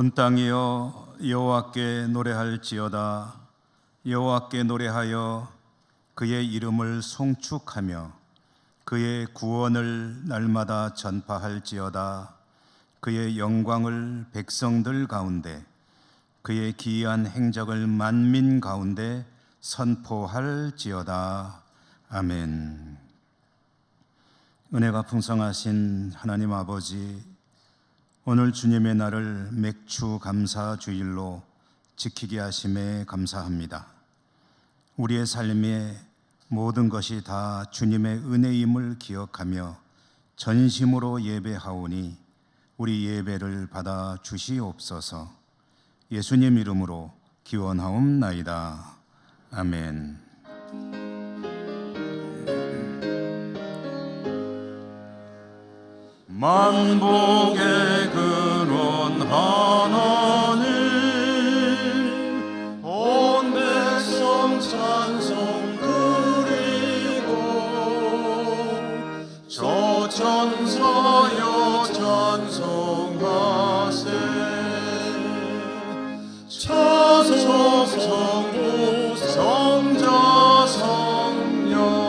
온 땅이여 여호와께 노래할지어다. 여호와께 노래하여 그의 이름을 송축하며 그의 구원을 날마다 전파할지어다. 그의 영광을 백성들 가운데, 그의 기이한 행적을 만민 가운데 선포할지어다. 아멘. 은혜가 풍성하신 하나님 아버지, 오늘 주님의 날을 맥주 감사 주일로 지키게 하심에 감사합니다. 우리의 삶의 모든 것이 다 주님의 은혜임을 기억하며 전심으로 예배하오니 우리 예배를 받아 주시옵소서. 예수님 이름으로 기원하옵나이다. 아멘. 만복의 근원 하나님, 온 백성 찬송 드리고 저 천사여 찬송하세. 차속 성부 성자 성령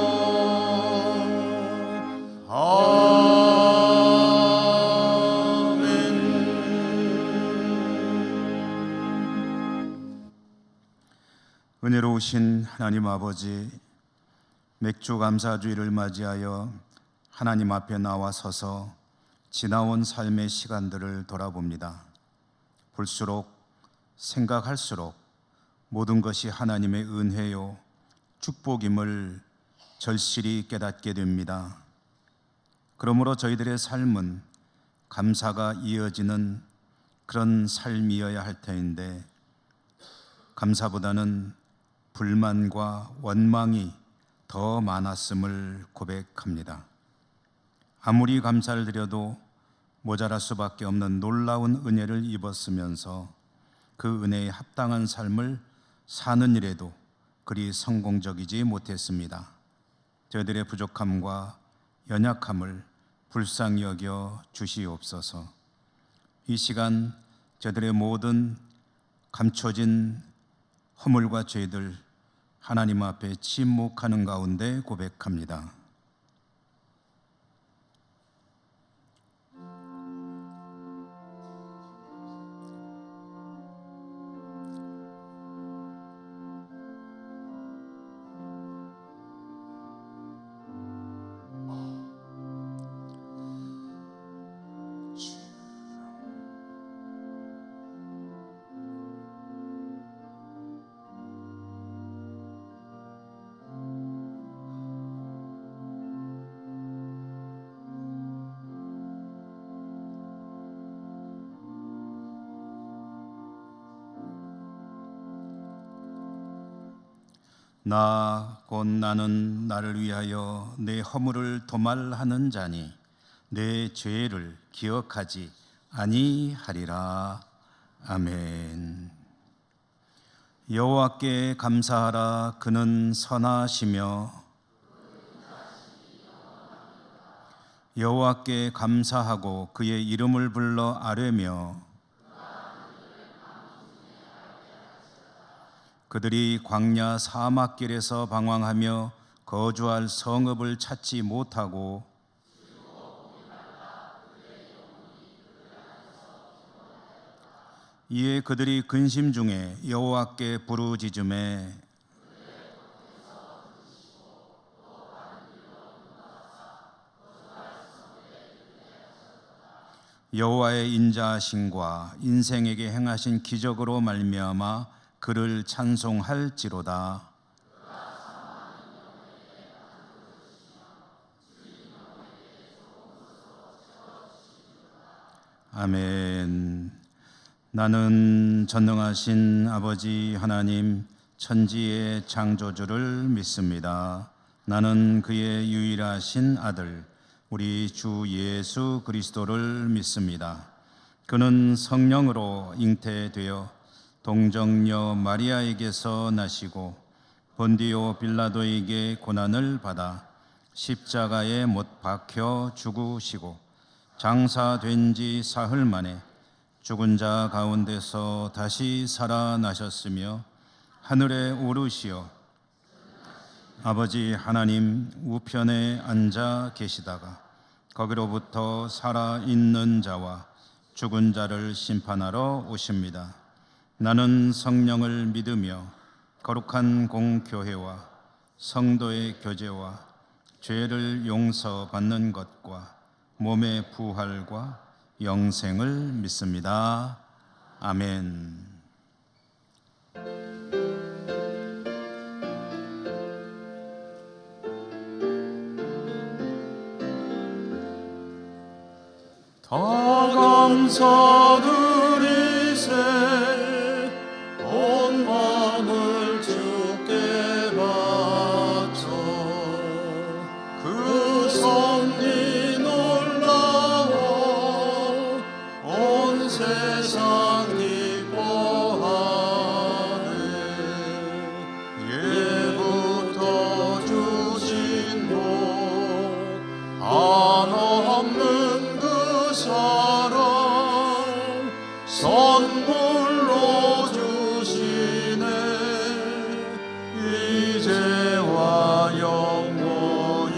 은혜로우신 하나님 아버지, 맥주 감사주일을 맞이하여 하나님 앞에 나와서서 지나온 삶의 시간들을 돌아봅니다. 볼수록 생각할수록 모든 것이 하나님의 은혜요 축복임을 절실히 깨닫게 됩니다. 그러므로 저희들의 삶은 감사가 이어지는 그런 삶이어야 할 터인데, 감사보다는 불만과 원망이 더 많았음을 고백합니다. 아무리 감사를 드려도 모자랄 수밖에 없는 놀라운 은혜를 입었으면서 그 은혜에 합당한 삶을 사는 일에도 그리 성공적이지 못했습니다. 저희들의 부족함과 연약함을 불쌍히 여겨 주시옵소서. 이 시간 저희들의 모든 감춰진 허물과 죄들 하나님 앞에 침묵하는 가운데 고백합니다. 곧 나는 나를 위하여 내 허물을 도말하는 자니 내 죄를 기억하지 아니하리라. 아멘. 여호와께 감사하라. 그는 선하시며 여호와께 감사하고 그의 이름을 불러 아뢰며 그들이 광야 사막길에서 방황하며 거주할 성읍을 찾지 못하고 이에 그들이 근심 중에 여호와께 부르짖음에 여호와의 인자하심과 인생에게 행하신 기적으로 말미암아 그를 찬송할지로다. 아멘. 나는 전능하신 아버지 하나님 천지의 창조주를 믿습니다. 나는 그의 유일하신 아들 우리 주 예수 그리스도를 믿습니다. 그는 성령으로 잉태되어 동정녀 마리아에게서 나시고 본디오 빌라도에게 고난을 받아 십자가에 못 박혀 죽으시고 장사된 지 사흘 만에 죽은 자 가운데서 다시 살아나셨으며 하늘에 오르시어 아버지 하나님 우편에 앉아 계시다가 거기로부터 살아있는 자와 죽은 자를 심판하러 오십니다. 나는 성령을 믿으며 거룩한 공교회와 성도의 교제와 죄를 용서받는 것과 몸의 부활과 영생을 믿습니다. 아멘. 다 감사드리세 온 마음을 주께 바쳐 그 섭리 놀라워 온 세상 기뻐하네. 예부터 주신 복 한없는 사랑 선물로 주시네. 이제와 영원히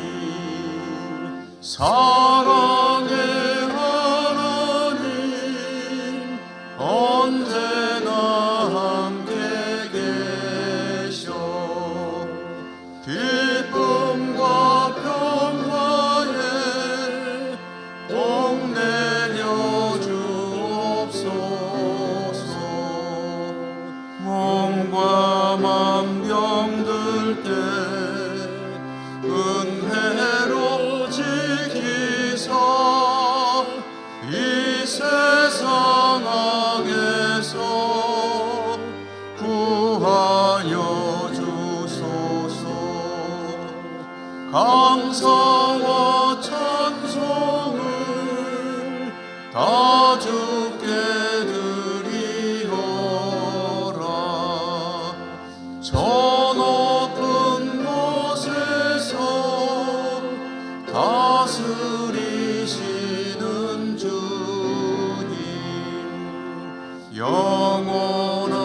사랑의 하나님 언제나 함께 계셔. 기쁨과 평화에 복 내려 주옵소서. 몸과 맘 병들 때 은혜로 지키사 이 세상 악에서 구하여 주소서. 감사와 찬송을 다 주께 드리오라. 저 높은 곳에서 다스리시는 주님 영원한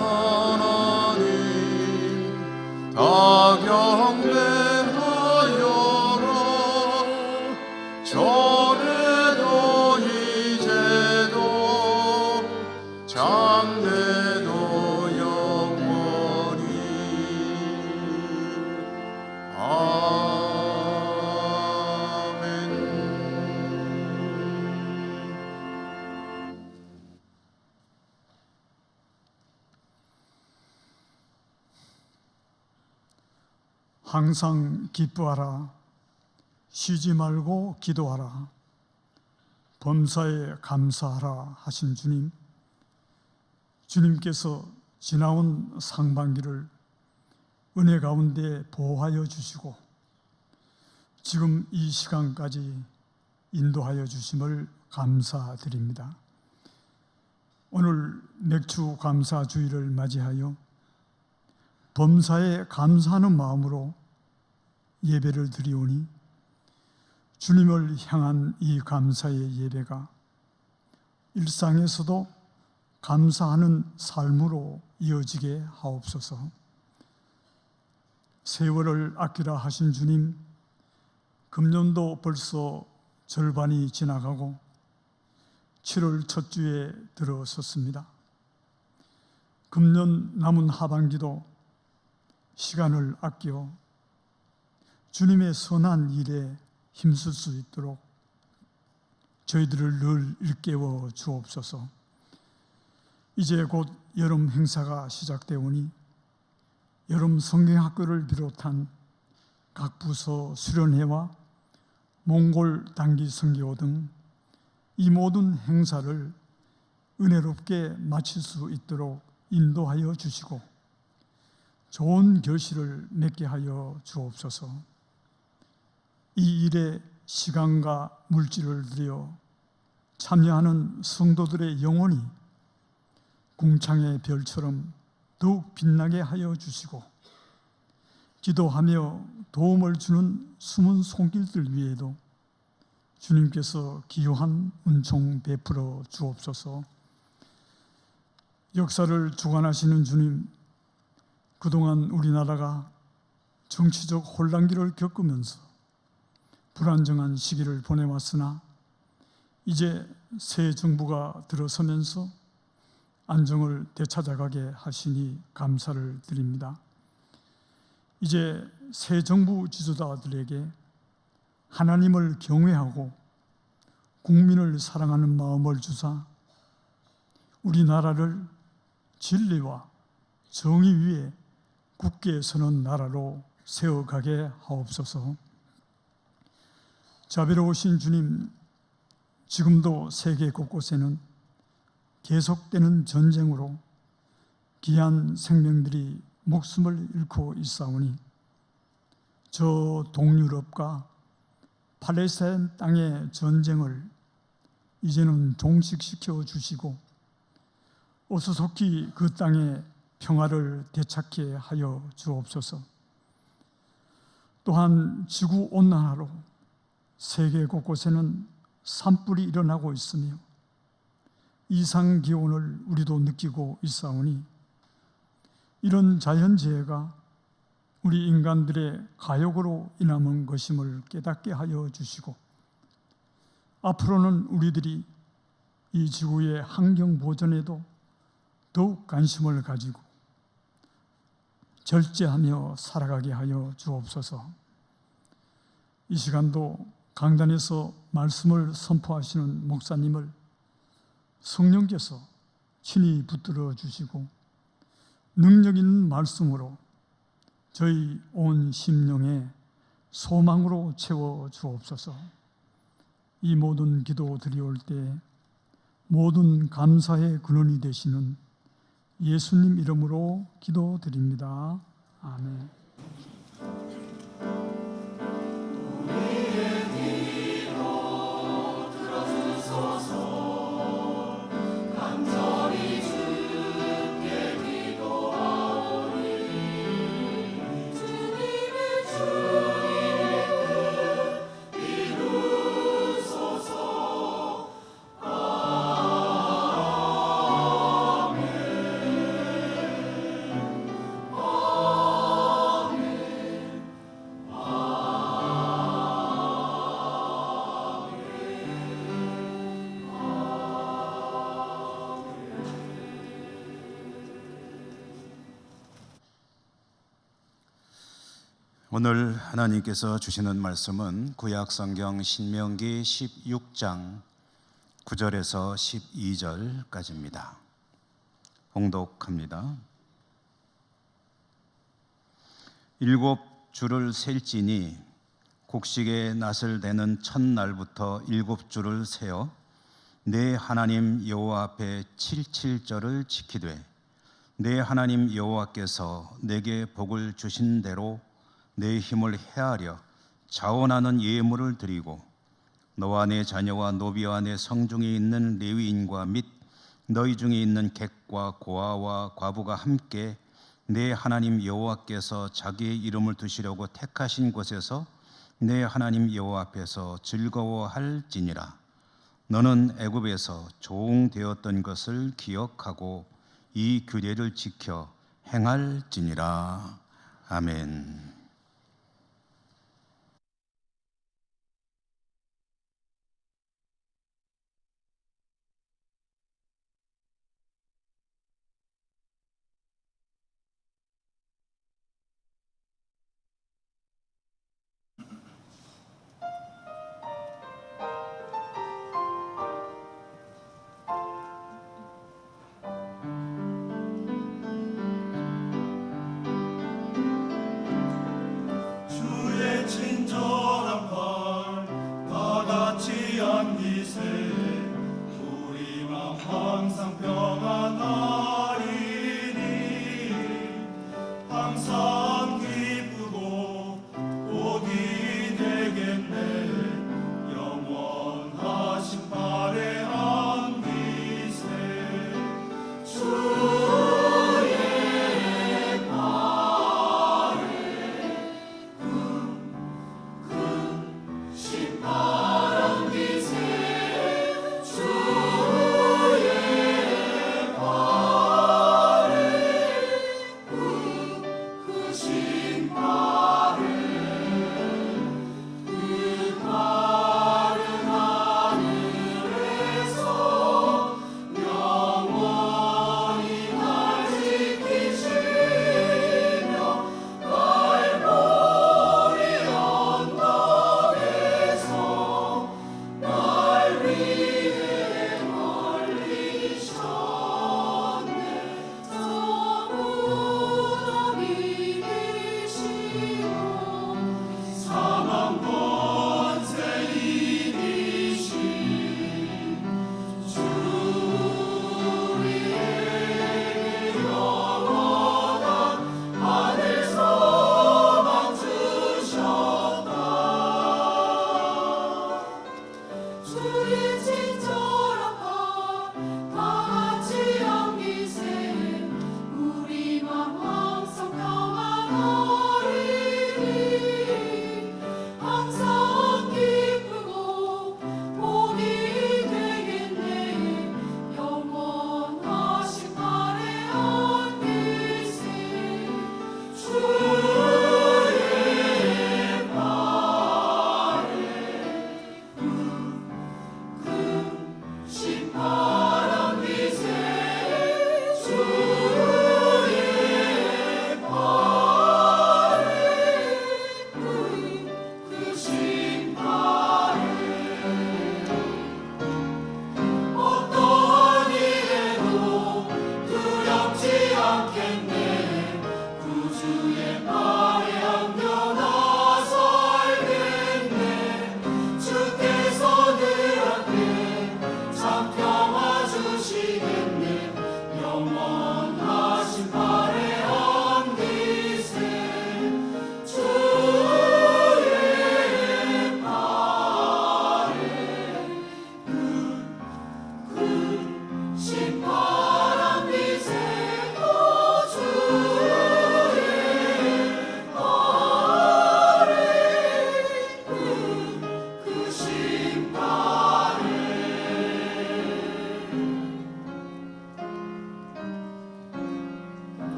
하나님 다 경배하여라. 전에도 이제도 장래도 영원히 아멘. 항상 기뻐하라. 쉬지 말고 기도하라. 범사에 감사하라 하신 주님, 주님께서 지나온 상반기를 은혜 가운데 보호하여 주시고 지금 이 시간까지 인도하여 주심을 감사드립니다. 오늘 맥주 감사 주일을 맞이하여 범사에 감사하는 마음으로 예배를 드리오니 주님을 향한 이 감사의 예배가 일상에서도 감사하는 삶으로 이어지게 하옵소서. 세월을 아끼라 하신 주님, 금년도 벌써 절반이 지나가고 7월 첫 주에 들어섰습니다. 금년 남은 하반기도 시간을 아끼어 주님의 선한 일에 힘쓸 수 있도록 저희들을 늘 일깨워 주옵소서. 이제 곧 여름 행사가 시작되오니 여름 성경학교를 비롯한 각 부서 수련회와 몽골 단기 선교 등 이 모든 행사를 은혜롭게 마칠 수 있도록 인도하여 주시고 좋은 결실을 맺게 하여 주옵소서. 이 일에 시간과 물질을 들여 참여하는 성도들의 영혼이 궁창의 별처럼 더욱 빛나게 하여 주시고 기도하며 도움을 주는 숨은 손길들 위에도 주님께서 기요한 은총 베풀어 주옵소서. 역사를 주관하시는 주님, 그동안 우리나라가 정치적 혼란기를 겪으면서 불안정한 시기를 보내왔으나 이제 새 정부가 들어서면서 안정을 되찾아가게 하시니 감사를 드립니다. 이제 새 정부 지도자들에게 하나님을 경외하고 국민을 사랑하는 마음을 주사 우리나라를 진리와 정의 위에 굳게 서는 나라로 세워가게 하옵소서. 자비로우신 주님, 지금도 세계 곳곳에는 계속되는 전쟁으로 귀한 생명들이 목숨을 잃고 있사오니 저 동유럽과 팔레스타인 땅의 전쟁을 이제는 종식시켜 주시고 어수속히 그 땅의 평화를 되찾게 하여 주옵소서. 또한 지구온난화로 세계 곳곳에는 산불이 일어나고 있으며 이상기온을 우리도 느끼고 있사오니 이런 자연재해가 우리 인간들의 가욕으로 인한 것임을 깨닫게 하여 주시고 앞으로는 우리들이 이 지구의 환경 보존에도 더욱 관심을 가지고 절제하며 살아가게 하여 주옵소서. 이 시간도 강단에서 말씀을 선포하시는 목사님을 성령께서 친히 붙들어 주시고 능력 있는 말씀으로 저희 온 심령에 소망으로 채워 주옵소서. 이 모든 기도 드리올 때 모든 감사의 근원이 되시는 예수님 이름으로 기도드립니다. 아멘. 오늘 하나님께서 주시는 말씀은 구약성경 신명기 16장 9절에서 12절까지입니다. 봉독합니다. 7 줄을 셀지니 곡식의 낫을 대는 첫날부터 7 줄을 세어 내 하나님 여호와 앞에 77절을 지키되 내 하나님 여호와께서 내게 복을 주신 대로 내 힘을 헤아려 자원하는 예물을 드리고 너와 내 자녀와 노비와 내 성중에 있는 레위인과 및 너희 중에 있는 객과 고아와 과부가 함께 내 하나님 여호와께서 자기의 이름을 두시려고 택하신 곳에서 내 하나님 여호와 앞에서 즐거워할지니라. 너는 애굽에서 종되었던 것을 기억하고 이 규례를 지켜 행할지니라. 아멘. 친절한 발 다 닿지 않기세 우리 맘 항상 평안하리니 항상 기쁘고 복이 되겠네 영원하신 발에 안기세 신바람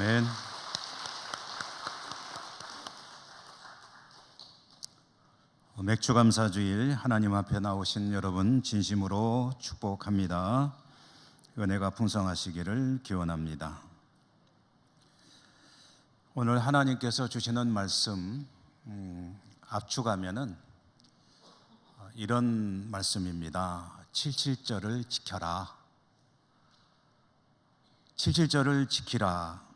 아멘. 맥주감사주일 하나님 앞에 나오신 여러분 진심으로 축복합니다. 은혜가 풍성하시기를 기원합니다. 오늘 하나님께서 주시는 말씀 압축하면은 이런 말씀입니다. 77절을 지켜라. 77절을 지키라.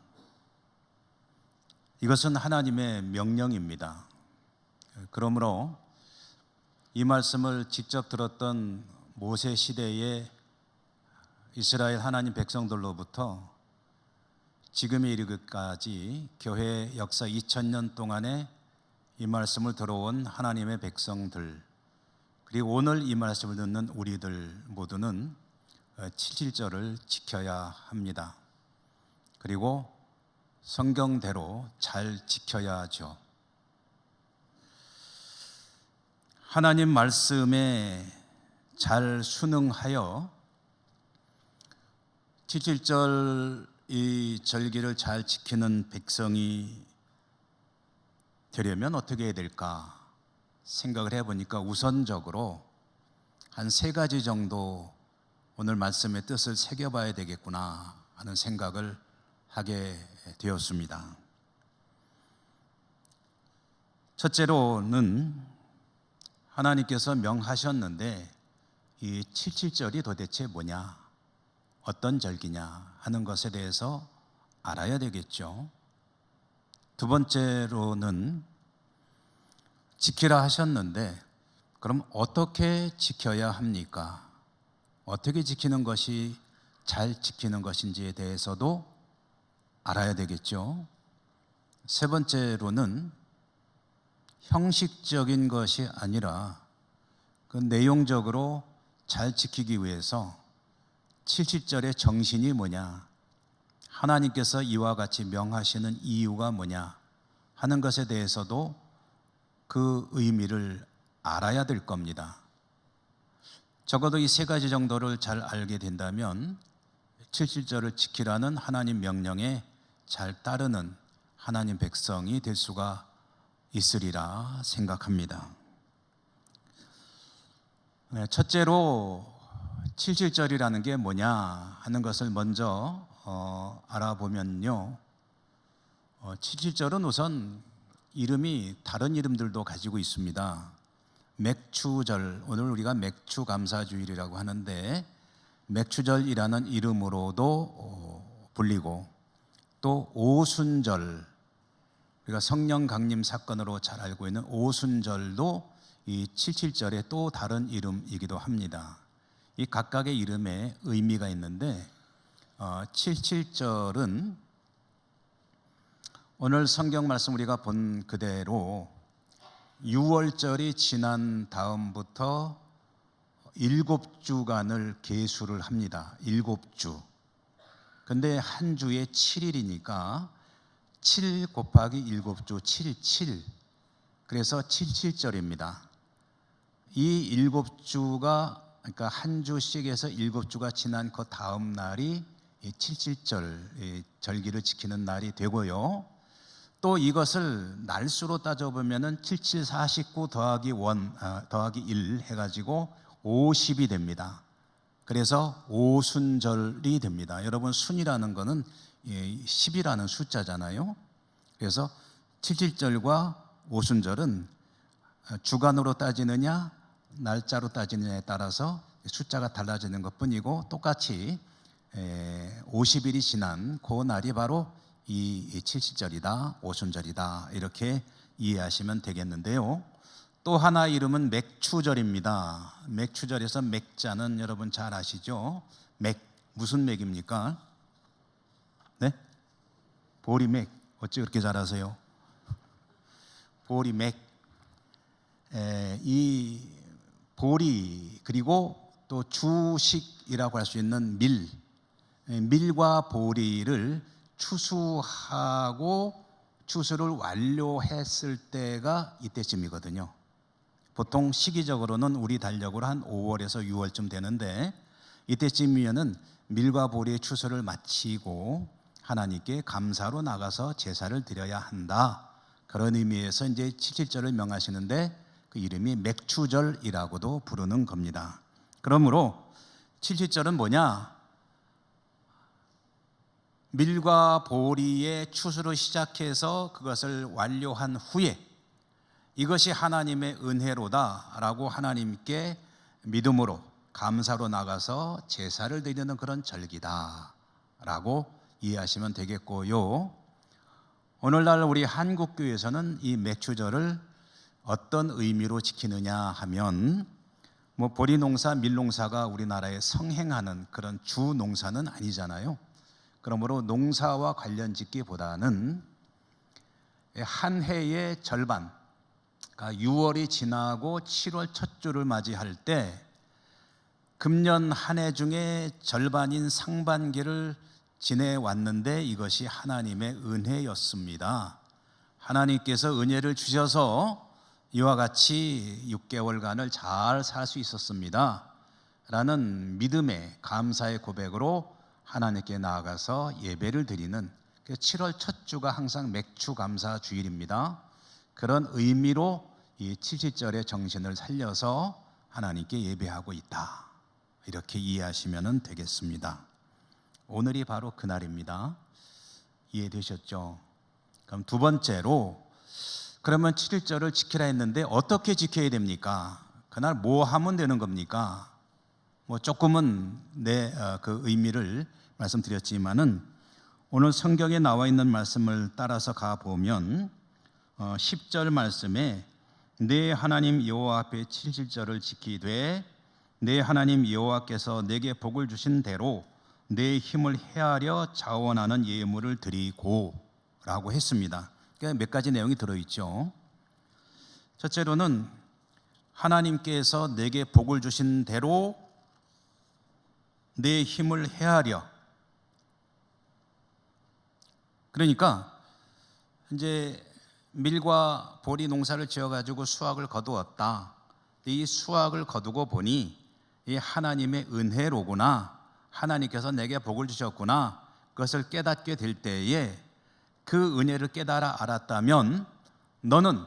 이것은 하나님의 명령입니다. 그러므로 이 말씀을 직접 들었던 모세 시대의 이스라엘 하나님 백성들로부터 지금에 이르기까지 교회 역사 2000년 동안에 이 말씀을 들어온 하나님의 백성들, 그리고 오늘 이 말씀을 듣는 우리들 모두는 77절을 지켜야 합니다. 그리고 성경대로 잘 지켜야 하죠. 하나님 말씀에 잘 순응하여 77절 이 절기를 잘 지키는 백성이 되려면 어떻게 해야 될까 생각을 해보니까 우선적으로 한 3가지 정도 오늘 말씀의 뜻을 새겨봐야 되겠구나 하는 생각을 하게 되었습니다. 첫째로는 하나님께서 명하셨는데 이 77절이 도대체 뭐냐, 어떤 절기냐 하는 것에 대해서 알아야 되겠죠. 두 번째로는 지키라 하셨는데 그럼 어떻게 지켜야 합니까? 어떻게 지키는 것이 잘 지키는 것인지에 대해서도 알아야 되겠죠. 세 번째로는 형식적인 것이 아니라 그 내용적으로 잘 지키기 위해서 77절의 정신이 뭐냐, 하나님께서 이와 같이 명하시는 이유가 뭐냐 하는 것에 대해서도 그 의미를 알아야 될 겁니다. 적어도 이 3가지 정도를 잘 알게 된다면 77절을 지키라는 하나님 명령에 잘 따르는 하나님 백성이 될 수가 있으리라 생각합니다. 첫째로 77절이라는 게 뭐냐 하는 것을 먼저 알아보면요, 77절은 우선 이름이 다른 이름들도 가지고 있습니다. 맥추절, 오늘 우리가 맥추감사주일이라고 하는데 맥추절이라는 이름으로도 불리고, 또 오순절, 우리가 성령 강림 사건으로 잘 알고 있는 오순절도 이 77절의 또 다른 이름이기도 합니다. 이 각각의 이름에 의미가 있는데 77절은 오늘 성경 말씀 우리가 본 그대로 6월절이 지난 다음부터 7주간을 계수를 합니다. 7주. 근데 한 주에 7일이니까 7 곱하기 7주 77. 그래서 77절입니다. 이 7주가, 그러니까 한 주씩에서 7주가 지난 그 다음 날이 77절 절기를 지키는 날이 되고요. 또 이것을 날수로 따져보면 77, 49 더하기 1 해가지고 50이 됩니다. 그래서 오순절이 됩니다. 여러분, 순이라는 거는 10이라는 숫자잖아요. 그래서 77절과 오순절은 주간으로 따지느냐 날짜로 따지느냐에 따라서 숫자가 달라지는 것뿐이고, 똑같이 50일이 지난 그 날이 바로 이 77절이다, 오순절이다, 이렇게 이해하시면 되겠는데요. 또 하나 이름은 맥추절입니다. 맥추절에서 맥자는 여러분 잘 아시죠? 맥, 무슨 맥입니까? 네? 보리맥. 어찌 그렇게 잘 아세요? 보리맥. 이 보리, 그리고 또 주식이라고 할 수 있는 밀과 보리를 추수하고 추수를 완료했을 때가 이때쯤이거든요. 보통 시기적으로는 우리 달력으로 한 5월에서 6월쯤 되는데, 이때쯤이면은 밀과 보리의 추수를 마치고 하나님께 감사로 나가서 제사를 드려야 한다. 그런 의미에서 이제 77절을 명하시는데 그 이름이 맥추절이라고도 부르는 겁니다. 그러므로 77절은 뭐냐? 밀과 보리의 추수로 시작해서 그것을 완료한 후에 이것이 하나님의 은혜로다라고 하나님께 믿음으로 감사로 나가서 제사를 드리는 그런 절기다라고 이해하시면 되겠고요. 오늘날 우리 한국교회에서는 이 맥추절을 어떤 의미로 지키느냐 하면 보리 농사, 밀 농사가 우리나라에 성행하는 그런 주 농사는 아니잖아요. 그러므로 농사와 관련 짓기보다는 한 해의 절반, 그러니까 6월이 지나고 7월 첫 주를 맞이할 때 금년 한 해 중에 절반인 상반기를 지내왔는데 이것이 하나님의 은혜였습니다. 하나님께서 은혜를 주셔서 이와 같이 6개월간을 잘 살 수 있었습니다 라는 믿음의 감사의 고백으로 하나님께 나아가서 예배를 드리는 7월 첫 주가 항상 맥추 감사 주일입니다. 그런 의미로 이 77절의 정신을 살려서 하나님께 예배하고 있다, 이렇게 이해하시면 되겠습니다. 오늘이 바로 그날입니다. 이해되셨죠? 그럼 두 번째로, 그러면 7일절을 지키라 했는데 어떻게 지켜야 됩니까? 그날 뭐 하면 되는 겁니까? 조금은 그 의미를 말씀드렸지만은 오늘 성경에 나와 있는 말씀을 따라서 가보면 10절 말씀에 내 하나님 여호와 앞에 77절을 지키되 내 하나님 여호와께서 내게 복을 주신 대로 내 힘을 헤아려 자원하는 예물을 드리고 라고 했습니다. 그러니까 몇 가지 내용이 들어있죠. 첫째로는 하나님께서 내게 복을 주신 대로 내 힘을 헤아려. 그러니까 이제 밀과 보리 농사를 지어가지고 수확을 거두었다. 이 수확을 거두고 보니 이 하나님의 은혜로구나, 하나님께서 내게 복을 주셨구나, 그것을 깨닫게 될 때에 그 은혜를 깨달아 알았다면 너는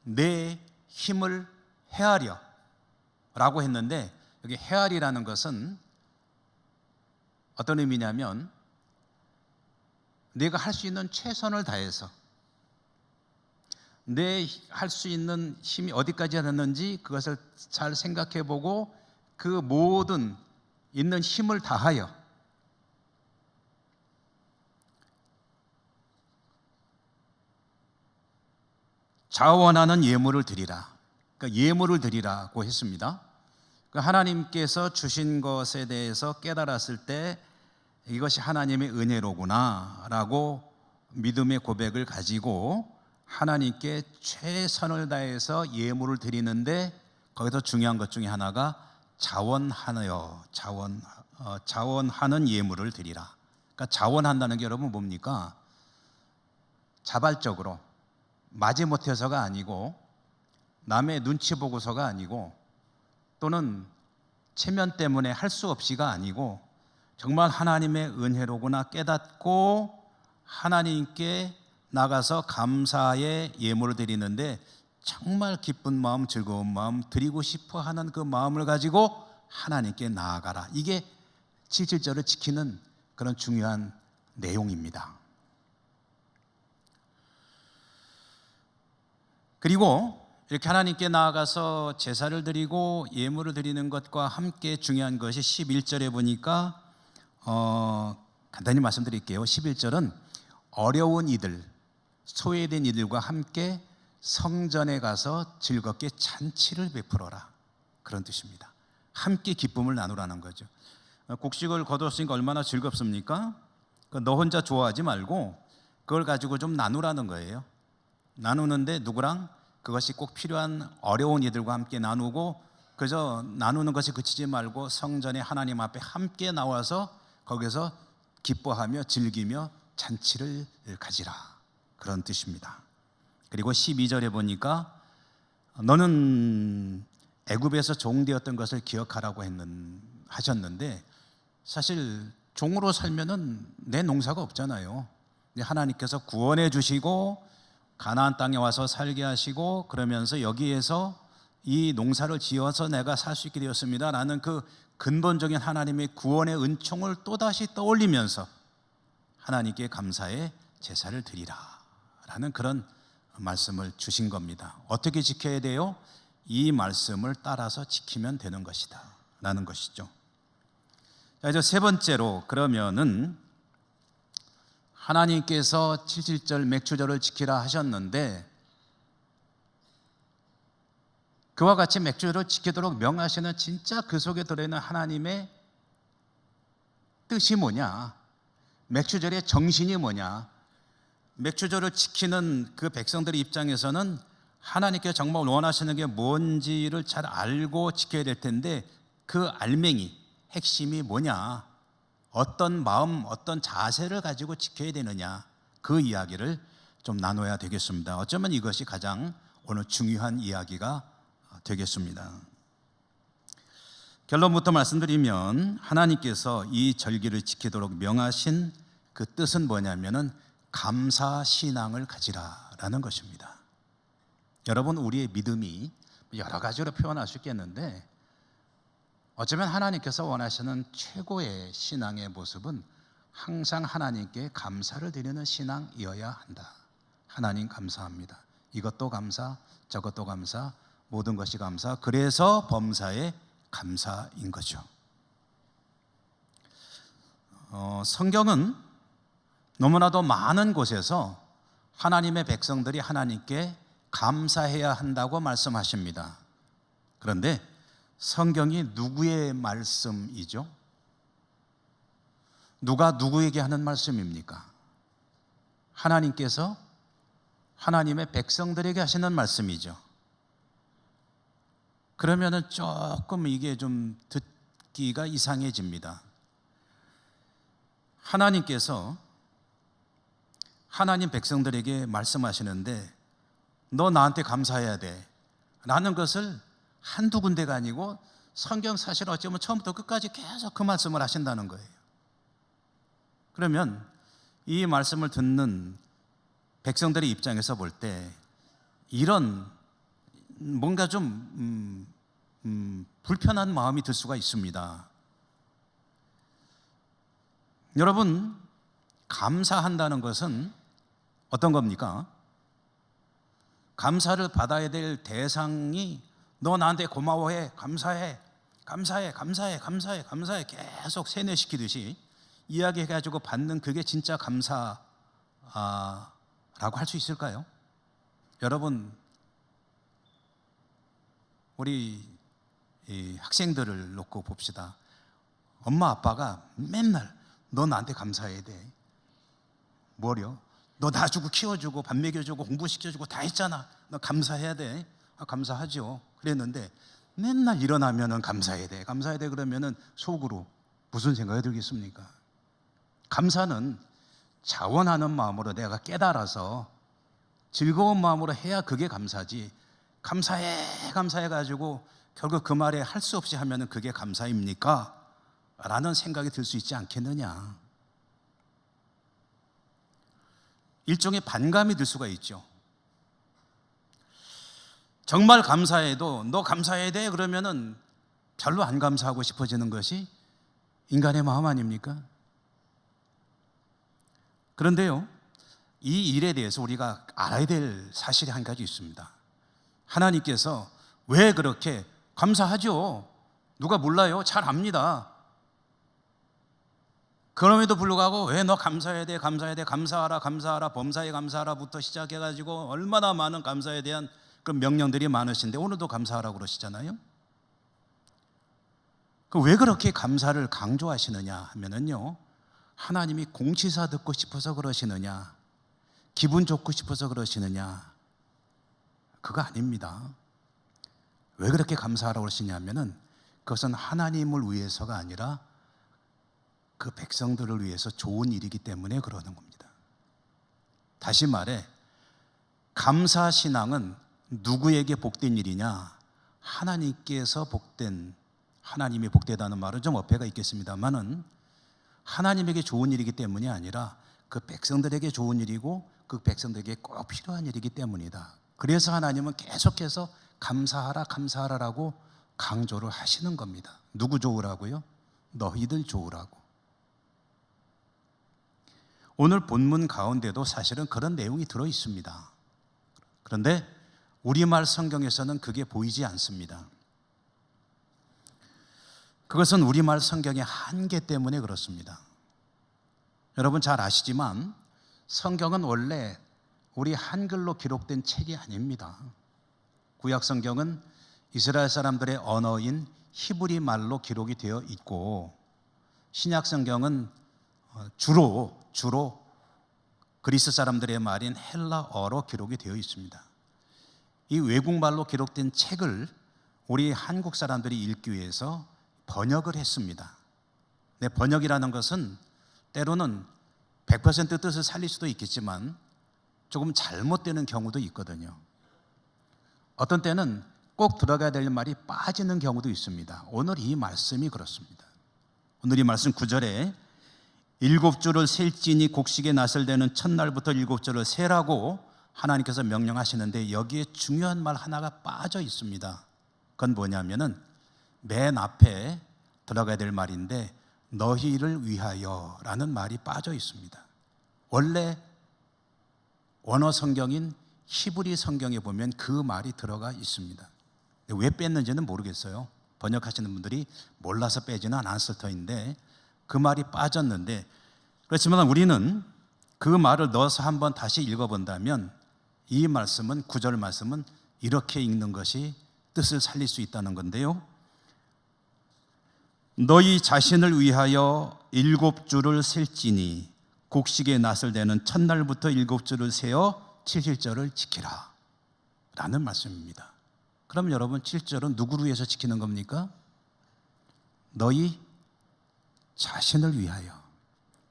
내 힘을 헤아려 라고 했는데, 여기 헤아리라는 것은 어떤 의미냐면 내가 할 수 있는 최선을 다해서 내 할 수 있는 힘이 어디까지 됐는지 그것을 잘 생각해 보고 그 모든 있는 힘을 다하여 자원하는 예물을 드리라. 그러니까 예물을 드리라고 했습니다. 그러니까 하나님께서 주신 것에 대해서 깨달았을 때 이것이 하나님의 은혜로구나 라고 믿음의 고백을 가지고 하나님께 최선을 다해서 예물을 드리는데, 거기서 중요한 것 중에 하나가 자원하는 예물을 드리라. 그러니까 자원한다는 게 여러분 뭡니까? 자발적으로 마지못해서가 아니고, 남의 눈치 보고서가 아니고, 또는 체면 때문에 할 수 없이가 아니고, 정말 하나님의 은혜로구나 깨닫고 하나님께 나가서 감사의 예물을 드리는데 정말 기쁜 마음, 즐거운 마음, 드리고 싶어 하는 그 마음을 가지고 하나님께 나아가라. 이게 77절을 지키는 그런 중요한 내용입니다. 그리고 이렇게 하나님께 나아가서 제사를 드리고 예물을 드리는 것과 함께 중요한 것이 11절에 보니까 간단히 말씀드릴게요. 11절은 어려운 이들, 소외된 이들과 함께 성전에 가서 즐겁게 잔치를 베풀어라, 그런 뜻입니다. 함께 기쁨을 나누라는 거죠. 곡식을 거뒀으니까 얼마나 즐겁습니까? 너 혼자 좋아하지 말고 그걸 가지고 좀 나누라는 거예요. 나누는데 누구랑? 그것이 꼭 필요한 어려운 이들과 함께 나누고, 그저 나누는 것이 그치지 말고 성전에 하나님 앞에 함께 나와서 거기서 기뻐하며 즐기며 잔치를 가지라, 그런 뜻입니다. 그리고 12절에 보니까 너는 애굽에서 종되었던 것을 기억하라고 하셨는데, 사실 종으로 살면은 내 농사가 없잖아요. 하나님께서 구원해 주시고 가나안 땅에 와서 살게 하시고 그러면서 여기에서 이 농사를 지어서 내가 살 수 있게 되었습니다 라는 그 근본적인 하나님의 구원의 은총을 또다시 떠올리면서 하나님께 감사의 제사를 드리라 라는 그런 말씀을 주신 겁니다. 어떻게 지켜야 돼요? 이 말씀을 따라서 지키면 되는 것이다 라는 것이죠. 자, 이제 세 번째로, 그러면은 하나님께서 칠칠절 맥주절을 지키라 하셨는데 그와 같이 맥주절을 지키도록 명하시는 진짜 그 속에 들어있는 하나님의 뜻이 뭐냐, 맥주절의 정신이 뭐냐, 맥주절을 지키는 그 백성들의 입장에서는 하나님께서 정말 원하시는 게 뭔지를 잘 알고 지켜야 될 텐데 그 알맹이, 핵심이 뭐냐, 어떤 마음, 어떤 자세를 가지고 지켜야 되느냐, 그 이야기를 좀 나눠야 되겠습니다. 어쩌면 이것이 가장 오늘 중요한 이야기가 되겠습니다. 결론부터 말씀드리면 하나님께서 이 절기를 지키도록 명하신 그 뜻은 뭐냐면은 감사 신앙을 가지라라는 것입니다. 여러분, 우리의 믿음이 여러 가지로 표현할 수 있겠는데 어쩌면 하나님께서 원하시는 최고의 신앙의 모습은 항상 하나님께 감사를 드리는 신앙이어야 한다. 하나님 감사합니다. 이것도 감사, 저것도 감사, 모든 것이 감사. 그래서 범사의 감사인 거죠. 성경은 너무나도 많은 곳에서 하나님의 백성들이 하나님께 감사해야 한다고 말씀하십니다. 그런데 성경이 누구의 말씀이죠? 누가 누구에게 하는 말씀입니까? 하나님께서 하나님의 백성들에게 하시는 말씀이죠. 그러면은 조금 이게 좀 듣기가 이상해집니다. 하나님께서 하나님 백성들에게 말씀하시는데 너 나한테 감사해야 돼 라는 것을 한두 군데가 아니고 성경 사실 어쩌면 처음부터 끝까지 계속 그 말씀을 하신다는 거예요. 그러면 이 말씀을 듣는 백성들의 입장에서 볼 때 이런 뭔가 좀 불편한 마음이 들 수가 있습니다. 여러분, 감사한다는 것은 어떤 겁니까? 감사를 받아야 될 대상이 너 나한테 고마워해, 감사해, 감사해, 감사해, 감사해, 감사해 계속 세뇌시키듯이 이야기해가지고 받는 그게 진짜 감사라고 할 수 있을까요? 여러분, 우리 학생들을 놓고 봅시다. 엄마 아빠가 맨날 너 나한테 감사해야 돼. 뭐려? 너 놔주고 키워주고 밥 먹여주고 공부시켜주고 다 했잖아. 너 감사해야 돼. 감사하죠. 그랬는데 맨날 일어나면은 감사해야 돼. 감사해야 돼 그러면은 속으로 무슨 생각이 들겠습니까? 감사는 자원하는 마음으로 내가 깨달아서 즐거운 마음으로 해야 그게 감사지. 감사해 감사해 가지고 결국 그 말에 할 수 없이 하면은 그게 감사입니까? 라는 생각이 들 수 있지 않겠느냐. 일종의 반감이 들 수가 있죠. 정말 감사해도 너 감사해야 돼 그러면은 별로 안 감사하고 싶어지는 것이 인간의 마음 아닙니까? 그런데요, 이 일에 대해서 우리가 알아야 될 사실이 한 가지 있습니다. 하나님께서 왜 그렇게 감사하죠? 누가 몰라요? 잘 압니다. 그럼에도 불구하고 왜 너 감사해야 돼, 감사해야 돼, 감사하라, 감사하라, 범사에 감사하라부터 시작해가지고 얼마나 많은 감사에 대한 그 명령들이 많으신데 오늘도 감사하라고 그러시잖아요. 왜 그렇게 감사를 강조하시느냐 하면은요, 하나님이 공치사 듣고 싶어서 그러시느냐, 기분 좋고 싶어서 그러시느냐, 그거 아닙니다. 왜 그렇게 감사하라고 그러시냐면은 그것은 하나님을 위해서가 아니라 그 백성들을 위해서 좋은 일이기 때문에 그러는 겁니다. 다시 말해, 감사신앙은 누구에게 복된 일이냐? 하나님께서 복된, 하나님이 복되다는 말은 좀 어폐가 있겠습니다만은 하나님에게 좋은 일이기 때문이 아니라 그 백성들에게 좋은 일이고 그 백성들에게 꼭 필요한 일이기 때문이다. 그래서 하나님은 계속해서 감사하라 감사하라라고 강조를 하시는 겁니다. 누구 좋으라고요? 너희들 좋으라고. 오늘 본문 가운데도 사실은 그런 내용이 들어 있습니다. 그런데 우리말 성경에서는 그게 보이지 않습니다. 그것은 우리말 성경의 한계 때문에 그렇습니다. 여러분 잘 아시지만 성경은 원래 우리 한글로 기록된 책이 아닙니다. 구약 성경은 이스라엘 사람들의 언어인 히브리 말로 기록이 되어 있고, 신약 성경은 주로 그리스 사람들의 말인 헬라어로 기록이 되어 있습니다. 이 외국말로 기록된 책을 우리 한국 사람들이 읽기 위해서 번역을 했습니다. 근데 번역이라는 것은 때로는 100% 뜻을 살릴 수도 있겠지만 조금 잘못되는 경우도 있거든요. 어떤 때는 꼭 들어가야 될 말이 빠지는 경우도 있습니다. 오늘 이 말씀이 그렇습니다. 오늘 이 말씀 9절에 7주를 셀지니 곡식의 낫을 대는 첫날부터 7주를 세라고 하나님께서 명령하시는데 여기에 중요한 말 하나가 빠져 있습니다. 그건 뭐냐면은 맨 앞에 들어가야 될 말인데 너희를 위하여라는 말이 빠져 있습니다. 원래 원어 성경인 히브리 성경에 보면 그 말이 들어가 있습니다. 왜 뺐는지는 모르겠어요. 번역하시는 분들이 몰라서 빼지는 않았을 터인데 그 말이 빠졌는데, 그렇지만 우리는 그 말을 넣어서 한번 다시 읽어본다면 이 말씀은 9절 말씀은 이렇게 읽는 것이 뜻을 살릴 수 있다는 건데요. 너희 자신을 위하여 7주를 셀지니 곡식의 낫을 대는 첫날부터 7주를 세어 7일절을 지키라 라는 말씀입니다. 그럼 여러분 7절은 누구를 위해서 지키는 겁니까? 너희 자신을 위하여,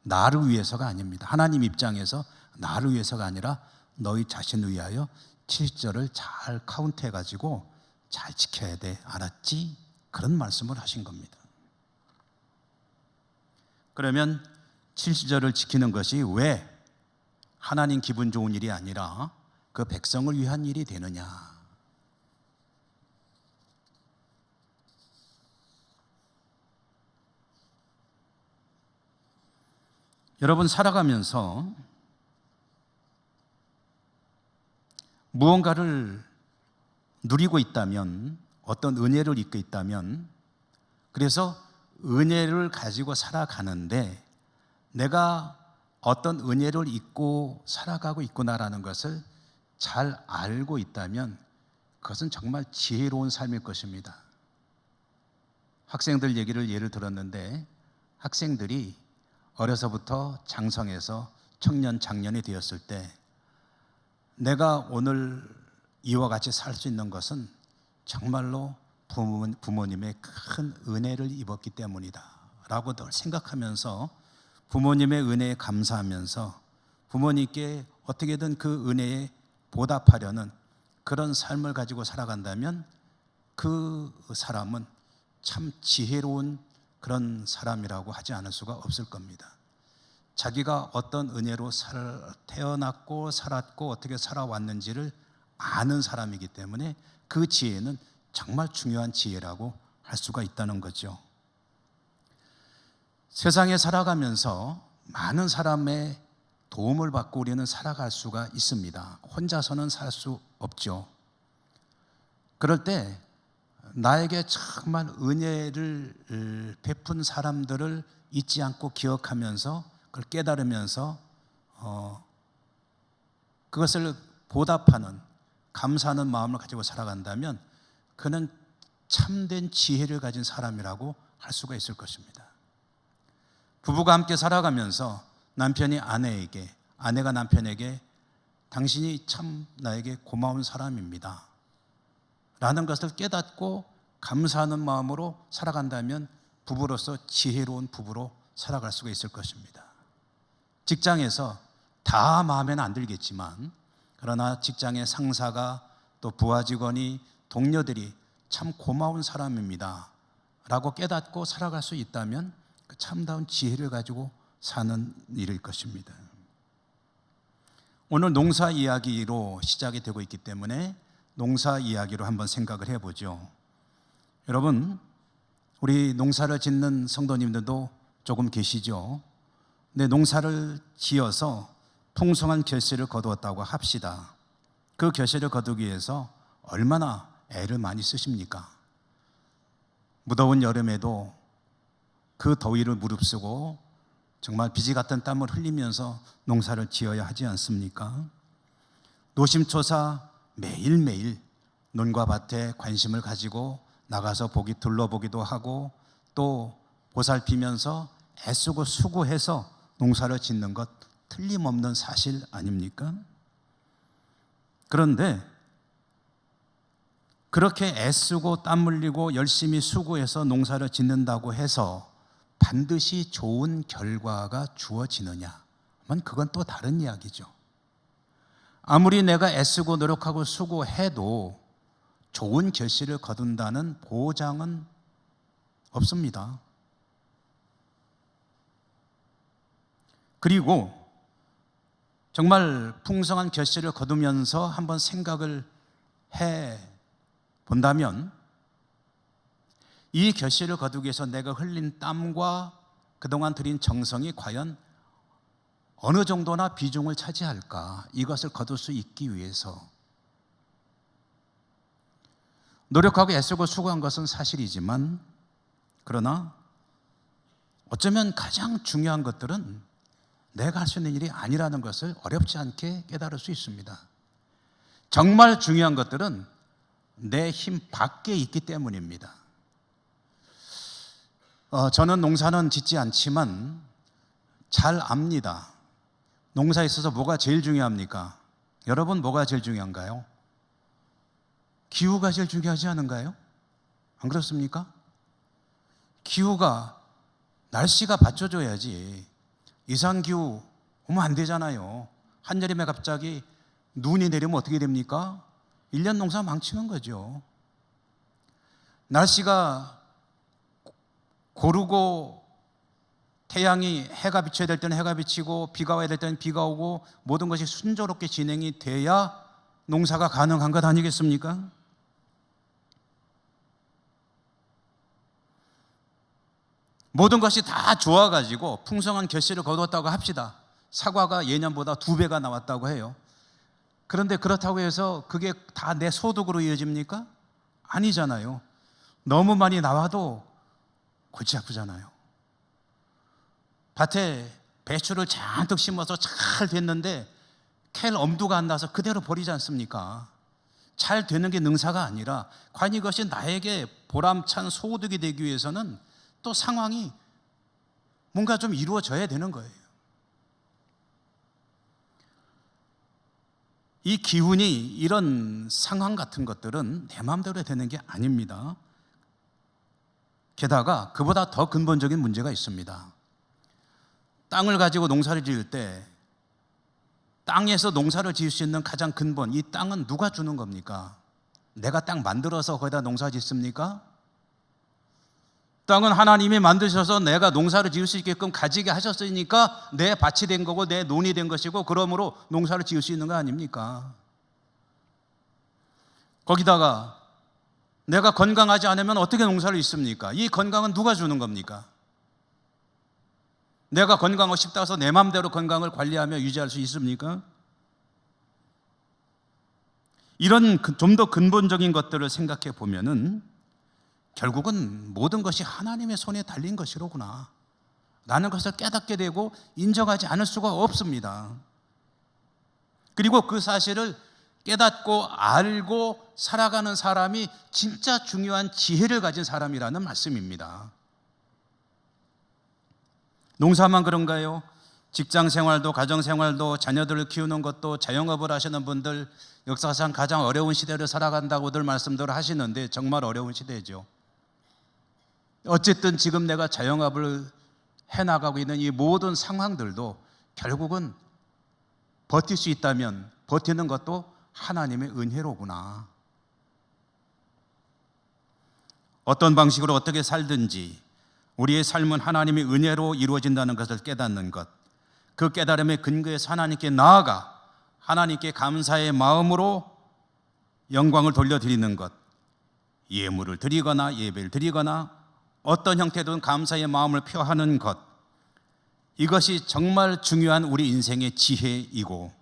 나를 위해서가 아닙니다. 하나님 입장에서 나를 위해서가 아니라 너희 자신을 위하여 7절을 잘 카운트해가지고 잘 지켜야 돼. 알았지? 그런 말씀을 하신 겁니다. 그러면 7절을 지키는 것이 왜 하나님 기분 좋은 일이 아니라 그 백성을 위한 일이 되느냐? 여러분 살아가면서 무언가를 누리고 있다면, 어떤 은혜를 입고 있다면, 그래서 은혜를 가지고 살아가는데 내가 어떤 은혜를 입고 살아가고 있구나라는 것을 잘 알고 있다면 그것은 정말 지혜로운 삶일 것입니다. 학생들 얘기를 예를 들었는데 학생들이 어려서부터 장성해서 청년 장년이 되었을 때 내가 오늘 이와 같이 살 수 있는 것은 정말로 부모님의 큰 은혜를 입었기 때문이다 라고 늘 생각하면서 부모님의 은혜에 감사하면서 부모님께 어떻게든 그 은혜에 보답하려는 그런 삶을 가지고 살아간다면 그 사람은 참 지혜로운 그런 사람이라고 하지 않을 수가 없을 겁니다. 자기가 어떤 은혜로 태어났고 살았고 어떻게 살아왔는지를 아는 사람이기 때문에 그 지혜는 정말 중요한 지혜라고 할 수가 있다는 거죠. 세상에 살아가면서 많은 사람의 도움을 받고 우리는 살아갈 수가 있습니다. 혼자서는 살 수 없죠. 그럴 때 나에게 정말 은혜를 베푼 사람들을 잊지 않고 기억하면서 그걸 깨달으면서 그것을 보답하는 감사하는 마음을 가지고 살아간다면 그는 참된 지혜를 가진 사람이라고 할 수가 있을 것입니다. 부부가 함께 살아가면서 남편이 아내에게, 아내가 남편에게 당신이 참 나에게 고마운 사람입니다 라는 것을 깨닫고 감사하는 마음으로 살아간다면 부부로서 지혜로운 부부로 살아갈 수가 있을 것입니다. 직장에서 다 마음에는 안 들겠지만 그러나 직장의 상사가 또 부하 직원이 동료들이 참 고마운 사람입니다 라고 깨닫고 살아갈 수 있다면 그 참다운 지혜를 가지고 사는 일일 것입니다. 오늘 농사 이야기로 시작이 되고 있기 때문에 농사 이야기로 한번 생각을 해보죠. 여러분, 우리 농사를 짓는 성도님들도 조금 계시죠. 근데 농사를 지어서 풍성한 결실을 거두었다고 합시다. 그 결실을 거두기 위해서 얼마나 애를 많이 쓰십니까? 무더운 여름에도 그 더위를 무릅쓰고 정말 비지 같은 땀을 흘리면서 농사를 지어야 하지 않습니까? 노심초사 매일매일 논과 밭에 관심을 가지고 나가서 둘러보기도 하고 또 보살피면서 애쓰고 수고해서 농사를 짓는 것 틀림없는 사실 아닙니까? 그런데 그렇게 애쓰고 땀 흘리고 열심히 수고해서 농사를 짓는다고 해서 반드시 좋은 결과가 주어지느냐? 그건 또 다른 이야기죠. 아무리 내가 애쓰고 노력하고 수고해도 좋은 결실을 거둔다는 보장은 없습니다. 그리고 정말 풍성한 결실을 거두면서 한번 생각을 해 본다면 이 결실을 거두기 위해서 내가 흘린 땀과 그동안 들인 정성이 과연 어느 정도나 비중을 차지할까? 이것을 거둘 수 있기 위해서 노력하고 애쓰고 수고한 것은 사실이지만 그러나 어쩌면 가장 중요한 것들은 내가 할 수 있는 일이 아니라는 것을 어렵지 않게 깨달을 수 있습니다. 정말 중요한 것들은 내 힘 밖에 있기 때문입니다. 저는 농사는 짓지 않지만 잘 압니다. 농사에 있어서 뭐가 제일 중요합니까? 여러분, 뭐가 제일 중요한가요? 기후가 제일 중요하지 않은가요? 안 그렇습니까? 기후가, 날씨가 받쳐줘야지. 이상기후 오면 안 되잖아요. 한여름에 갑자기 눈이 내리면 어떻게 됩니까? 1년 농사 망치는 거죠. 날씨가 고르고 태양이 해가 비쳐야 될 때는 해가 비치고 비가 와야 될 때는 비가 오고 모든 것이 순조롭게 진행이 돼야 농사가 가능한 것 아니겠습니까? 모든 것이 다 좋아가지고 풍성한 결실을 거두었다고 합시다. 사과가 예년보다 2배가 나왔다고 해요. 그런데 그렇다고 해서 그게 다 내 소득으로 이어집니까? 아니잖아요. 너무 많이 나와도 골치 아프잖아요. 밭에 배추를 잔뜩 심어서 잘 됐는데 캘 엄두가 안 나서 그대로 버리지 않습니까? 잘 되는 게 능사가 아니라 과연 이것이 나에게 보람찬 소득이 되기 위해서는 또 상황이 뭔가 좀 이루어져야 되는 거예요. 이 기운이 이런 상황 같은 것들은 내 마음대로 되는 게 아닙니다. 게다가 그보다 더 근본적인 문제가 있습니다. 땅을 가지고 농사를 지을 때 땅에서 농사를 지을 수 있는 가장 근본, 이 땅은 누가 주는 겁니까? 내가 땅 만들어서 거기다 농사 짓습니까? 땅은 하나님이 만드셔서 내가 농사를 지을 수 있게끔 가지게 하셨으니까 내 밭이 된 거고 내 논이 된 것이고 그러므로 농사를 지을 수 있는 거 아닙니까? 거기다가 내가 건강하지 않으면 어떻게 농사를 짓습니까? 이 건강은 누가 주는 겁니까? 내가 건강하고 싶다 해서 내 마음대로 건강을 관리하며 유지할 수 있습니까? 이런 좀 더 근본적인 것들을 생각해 보면은 결국은 모든 것이 하나님의 손에 달린 것이로구나 라는 것을 깨닫게 되고 인정하지 않을 수가 없습니다. 그리고 그 사실을 깨닫고 알고 살아가는 사람이 진짜 중요한 지혜를 가진 사람이라는 말씀입니다. 농사만 그런가요? 직장생활도 가정생활도 자녀들을 키우는 것도 자영업을 하시는 분들 역사상 가장 어려운 시대를 살아간다고들 말씀들을 하시는데 정말 어려운 시대죠. 어쨌든 지금 내가 자영업을 해나가고 있는 이 모든 상황들도 결국은 버틸 수 있다면 버티는 것도 하나님의 은혜로구나. 어떤 방식으로 어떻게 살든지 우리의 삶은 하나님의 은혜로 이루어진다는 것을 깨닫는 것, 그 깨달음의 근거에서 하나님께 나아가 하나님께 감사의 마음으로 영광을 돌려드리는 것, 예물을 드리거나 예배를 드리거나 어떤 형태든 감사의 마음을 표하는 것, 이것이 정말 중요한 우리 인생의 지혜이고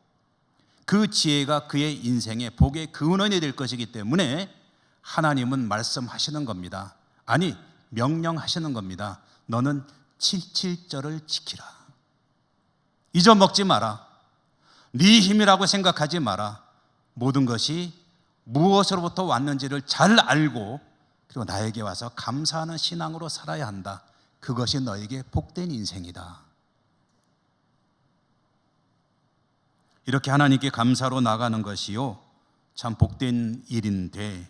그 지혜가 그의 인생의 복의 근원이 될 것이기 때문에 하나님은 말씀하시는 겁니다. 아니, 명령하시는 겁니다. 너는 77절을 지키라. 잊어먹지 마라. 네 힘이라고 생각하지 마라. 모든 것이 무엇으로부터 왔는지를 잘 알고 그리고 나에게 와서 감사하는 신앙으로 살아야 한다. 그것이 너에게 복된 인생이다. 이렇게 하나님께 감사로 나가는 것이요, 참 복된 일인데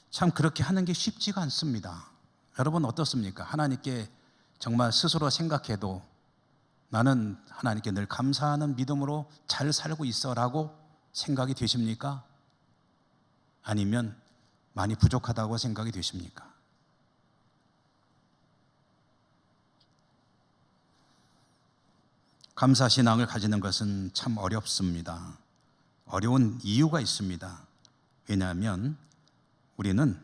참 그렇게 하는 게 쉽지가 않습니다. 여러분 어떻습니까? 하나님께 정말 스스로 생각해도 나는 하나님께 늘 감사하는 믿음으로 잘 살고 있어라고 생각이 되십니까? 아니면 많이 부족하다고 생각이 되십니까? 감사신앙을 가지는 것은 참 어렵습니다. 어려운 이유가 있습니다. 왜냐하면 우리는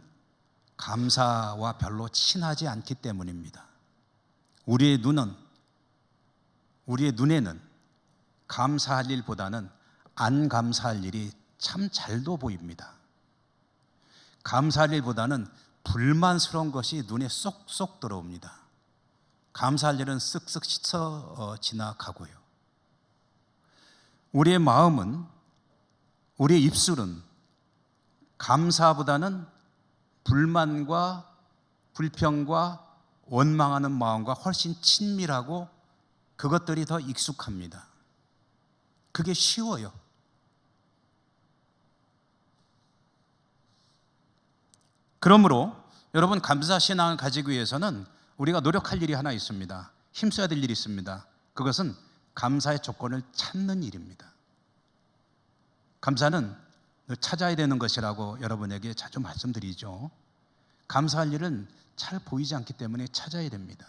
감사와 별로 친하지 않기 때문입니다. 우리의 눈에는 감사할 일보다는 안 감사할 일이 참 잘도 보입니다. 감사할 일보다는 불만스러운 것이 눈에 쏙쏙 들어옵니다. 감사할 일은 쓱쓱 씻어 지나가고요. 우리의 마음은, 우리의 입술은 감사보다는 불만과 불평과 원망하는 마음과 훨씬 친밀하고 그것들이 더 익숙합니다. 그게 쉬워요. 그러므로 여러분, 감사신앙을 가지기 위해서는 우리가 노력할 일이 하나 있습니다. 힘써야 될 일이 있습니다. 그것은 감사의 조건을 찾는 일입니다. 감사는 찾아야 되는 것이라고 여러분에게 자주 말씀드리죠. 감사할 일은 잘 보이지 않기 때문에 찾아야 됩니다.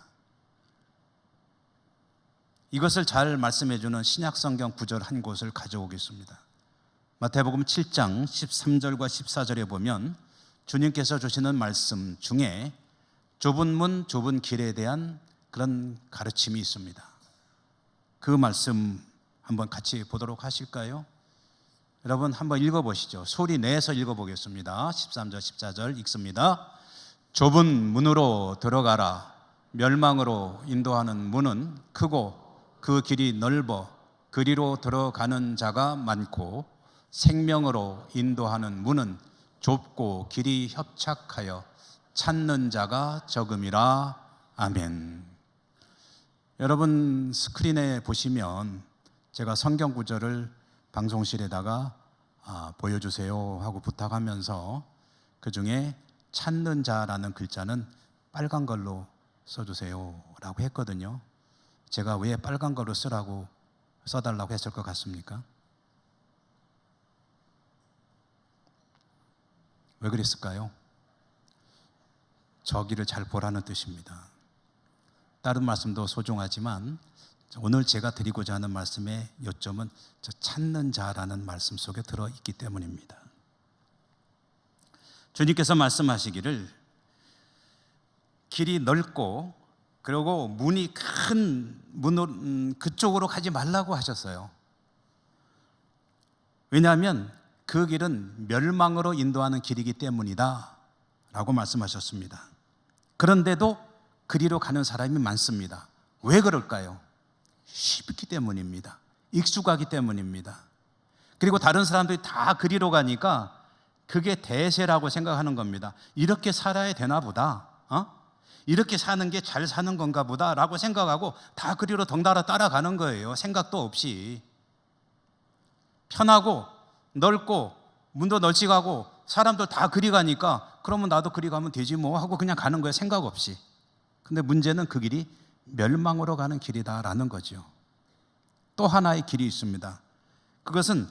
이것을 잘 말씀해 주는 신약성경 구절 한 곳을 가져오겠습니다. 마태복음 7장 13절과 14절에 보면 주님께서 주시는 말씀 중에 좁은 문, 좁은 길에 대한 그런 가르침이 있습니다. 그 말씀 한번 같이 보도록 하실까요? 여러분 한번 읽어보시죠. 소리 내서 읽어보겠습니다. 13절, 14절 읽습니다. 좁은 문으로 들어가라. 멸망으로 인도하는 문은 크고 그 길이 넓어 그리로 들어가는 자가 많고 생명으로 인도하는 문은 좁고 길이 협착하여 찾는 자가 적음이라. 아멘. 여러분 스크린에 보시면 제가 성경 구절을 방송실에다가 보여주세요 하고 부탁하면서 그 중에 찾는 자라는 글자는 빨간 걸로 써주세요 라고 했거든요. 제가 왜 빨간 걸로 쓰라고 써달라고 했을 것 같습니까? 왜 그랬을까요? 저기를 잘 보라는 뜻입니다. 다른 말씀도 소중하지만 오늘 제가 드리고자 하는 말씀의 요점은 저 찾는 자라는 말씀 속에 들어있기 때문입니다. 주님께서 말씀하시기를 길이 넓고 그리고 문이 큰 문으로 그쪽으로 가지 말라고 하셨어요. 왜냐하면 그 길은 멸망으로 인도하는 길이기 때문이다 라고 말씀하셨습니다. 그런데도 그리로 가는 사람이 많습니다. 왜 그럴까요? 쉽기 때문입니다. 익숙하기 때문입니다. 그리고 다른 사람들이 다 그리로 가니까 그게 대세라고 생각하는 겁니다. 이렇게 살아야 되나 보다, 이렇게 사는 게 잘 사는 건가 보다 라고 생각하고 다 그리로 덩달아 따라가는 거예요. 생각도 없이. 편하고 넓고 문도 널찍하고 사람들 다 그리 가니까 그러면 나도 그리 가면 되지 뭐 하고 그냥 가는 거예요. 생각 없이. 근데 문제는 그 길이 멸망으로 가는 길이다라는 거죠. 또 하나의 길이 있습니다. 그것은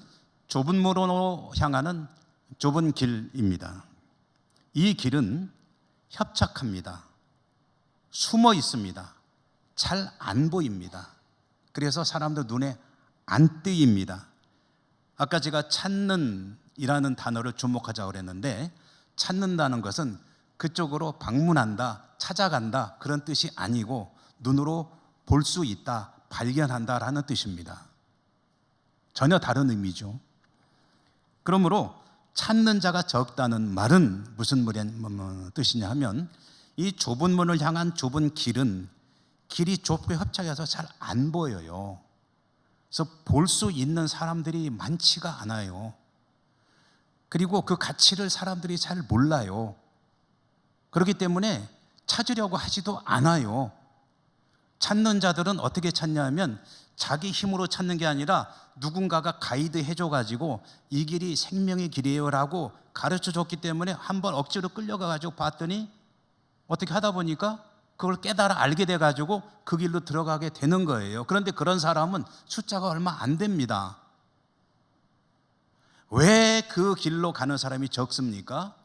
좁은 문으로 향하는 좁은 길입니다. 이 길은 협착합니다. 숨어 있습니다. 잘 안 보입니다. 그래서 사람들 눈에 안 띄입니다. 아까 제가 찾는 이라는 단어를 주목하자고 그랬는데, 찾는다는 것은 그쪽으로 방문한다, 찾아간다 그런 뜻이 아니고 눈으로 볼 수 있다, 발견한다라는 뜻입니다. 전혀 다른 의미죠. 그러므로 찾는 자가 적다는 말은 무슨 뜻이냐 하면, 이 좁은 문을 향한 좁은 길은 길이 좁고 협착해서 잘 안 보여요. 그래서 볼 수 있는 사람들이 많지가 않아요. 그리고 그 가치를 사람들이 잘 몰라요. 그렇기 때문에 찾으려고 하지도 않아요. 찾는 자들은 어떻게 찾냐면 자기 힘으로 찾는 게 아니라 누군가가 가이드 해줘가지고 이 길이 생명의 길이에요 라고 가르쳐줬기 때문에 한번 억지로 끌려가가지고 봤더니 어떻게 하다 보니까 그걸 깨달아 알게 돼가지고 그 길로 들어가게 되는 거예요. 그런데 그런 사람은 숫자가 얼마 안 됩니다. 왜 그 길로 가는 사람이 적습니까?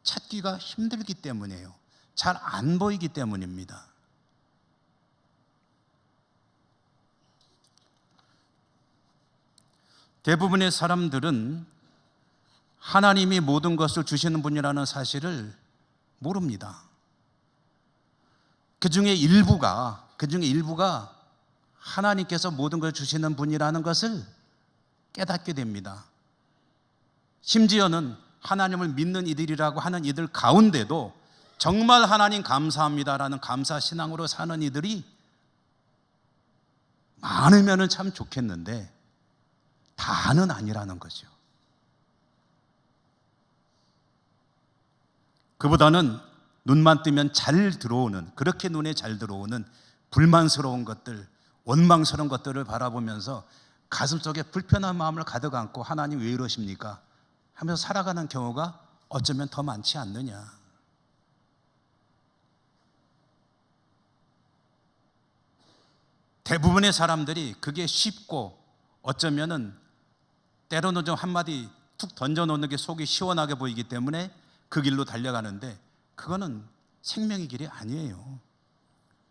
찾기가 힘들기 때문이에요. 잘 안 보이기 때문입니다. 대부분의 사람들은 하나님이 모든 것을 주시는 분이라는 사실을 모릅니다. 그 중에 일부가 하나님께서 모든 것을 주시는 분이라는 것을 깨닫게 됩니다. 심지어는 하나님을 믿는 이들이라고 하는 이들 가운데도 정말 하나님 감사합니다라는 감사 신앙으로 사는 이들이 많으면 참 좋겠는데 다는 아니라는 거죠. 그보다는 눈만 뜨면 잘 들어오는, 그렇게 눈에 잘 들어오는 불만스러운 것들, 원망스러운 것들을 바라보면서 가슴속에 불편한 마음을 가득 안고 하나님 왜 이러십니까? 하면서 살아가는 경우가 어쩌면 더 많지 않느냐. 대부분의 사람들이 그게 쉽고 어쩌면은 때로는 좀 한마디 툭 던져놓는 게 속이 시원하게 보이기 때문에 그 길로 달려가는데 그거는 생명의 길이 아니에요.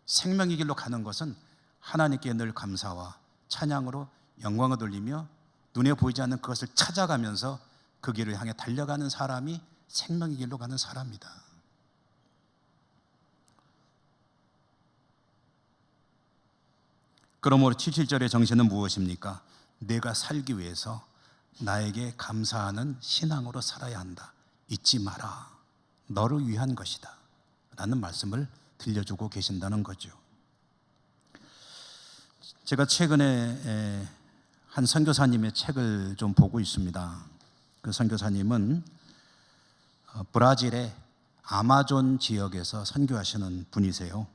생명의 길로 가는 것은 하나님께 늘 감사와 찬양으로 영광을 돌리며 눈에 보이지 않는 그것을 찾아가면서 그 길을 향해 달려가는 사람이 생명의 길로 가는 사람이다. 그러므로 77절의 정신은 무엇입니까? 내가 살기 위해서 나에게 감사하는 신앙으로 살아야 한다. 잊지 마라. 너를 위한 것이다. 라는 말씀을 들려주고 계신다는 거죠. 제가 최근에 한 선교사님의 책을 좀 보고 있습니다. 그 선교사님은 브라질의 아마존 지역에서 선교하시는 분이세요.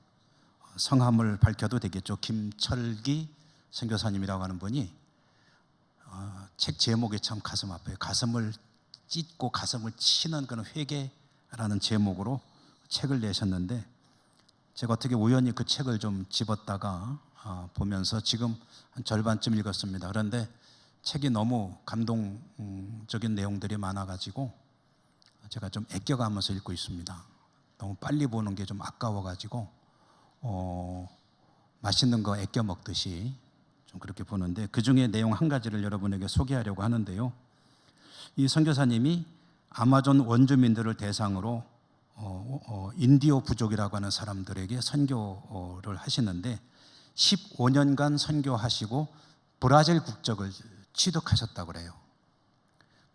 성함을 밝혀도 되겠죠. 김철기 선교사님이라고 하는 분이 책 제목이 참 가슴 아파요. 가슴을 찢고 가슴을 치는 그런 회개라는 제목으로 책을 내셨는데 제가 어떻게 우연히 그 책을 좀 집었다가 보면서 지금 한 절반쯤 읽었습니다. 그런데 책이 너무 감동적인 내용들이 많아가지고 제가 좀 아껴가면서 읽고 있습니다. 너무 빨리 보는 게 좀 아까워가지고 맛있는 거 아껴 먹듯이 좀 그렇게 보는데 그 중에 내용 한 가지를 여러분에게 소개하려고 하는데요. 이 선교사님이 아마존 원주민들을 대상으로 인디오 부족이라고 하는 사람들에게 선교를 하시는데 15년간 선교하시고 브라질 국적을 취득하셨다고 그래요.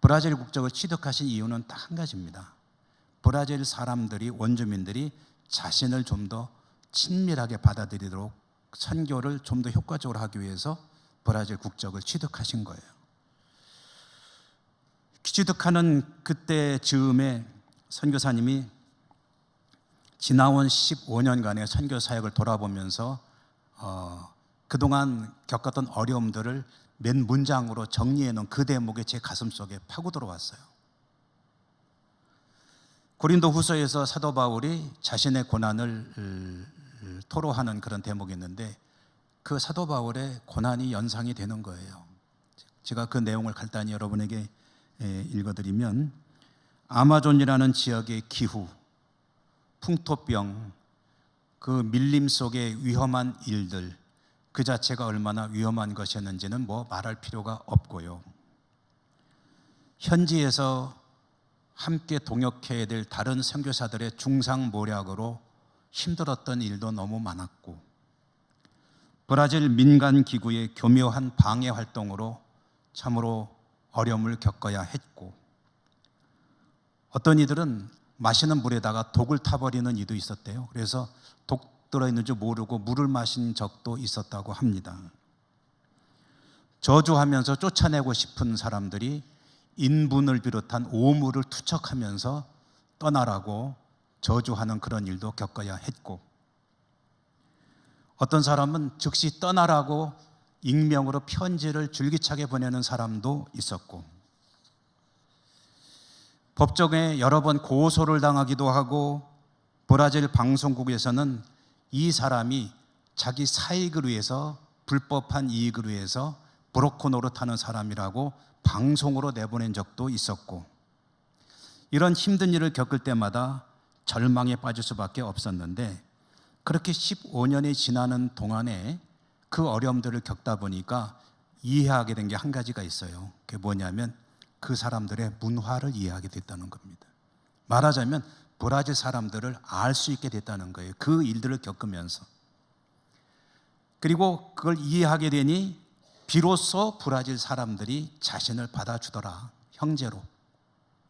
브라질 국적을 취득하신 이유는 딱 한 가지입니다. 브라질 사람들이, 원주민들이 자신을 좀 더 친밀하게 받아들이도록 선교를 좀 더 효과적으로 하기 위해서 브라질 국적을 취득하신 거예요. 취득하는 그때 즈음에 선교사님이 지나온 15년간의 선교 사역을 돌아보면서 그동안 겪었던 어려움들을 몇 문장으로 정리해 놓은 그 대목이 제 가슴속에 파고 들어왔어요. 고린도 후서에서 사도 바울이 자신의 고난을 토로하는 그런 대목이 있는데 그 사도 바울의 고난이 연상이 되는 거예요. 제가 그 내용을 간단히 여러분에게 읽어드리면 아마존이라는 지역의 기후, 풍토병, 그 밀림 속의 위험한 일들 그 자체가 얼마나 위험한 것이었는지는 뭐 말할 필요가 없고요. 현지에서 함께 동역해야 될 다른 선교사들의 중상모략으로 힘들었던 일도 너무 많았고, 브라질 민간기구의 교묘한 방해 활동으로 참으로 어려움을 겪어야 했고, 어떤 이들은 마시는 물에다가 독을 타버리는 이도 있었대요. 그래서 독 들어있는 줄 모르고 물을 마신 적도 있었다고 합니다. 저주하면서 쫓아내고 싶은 사람들이 인분을 비롯한 오물을 투척하면서 떠나라고 저주하는 그런 일도 겪어야 했고, 어떤 사람은 즉시 떠나라고 익명으로 편지를 줄기차게 보내는 사람도 있었고, 법정에 여러 번 고소를 당하기도 하고, 브라질 방송국에서는 이 사람이 자기 사익을 위해서, 불법한 이익을 위해서 브로커 노릇하는 사람이라고 방송으로 내보낸 적도 있었고, 이런 힘든 일을 겪을 때마다 절망에 빠질 수밖에 없었는데, 그렇게 15년이 지나는 동안에 그 어려움들을 겪다 보니까 이해하게 된 게 한 가지가 있어요. 그게 뭐냐면 그 사람들의 문화를 이해하게 됐다는 겁니다. 말하자면 브라질 사람들을 알 수 있게 됐다는 거예요. 그 일들을 겪으면서. 그리고 그걸 이해하게 되니 비로소 브라질 사람들이 자신을 받아주더라, 형제로.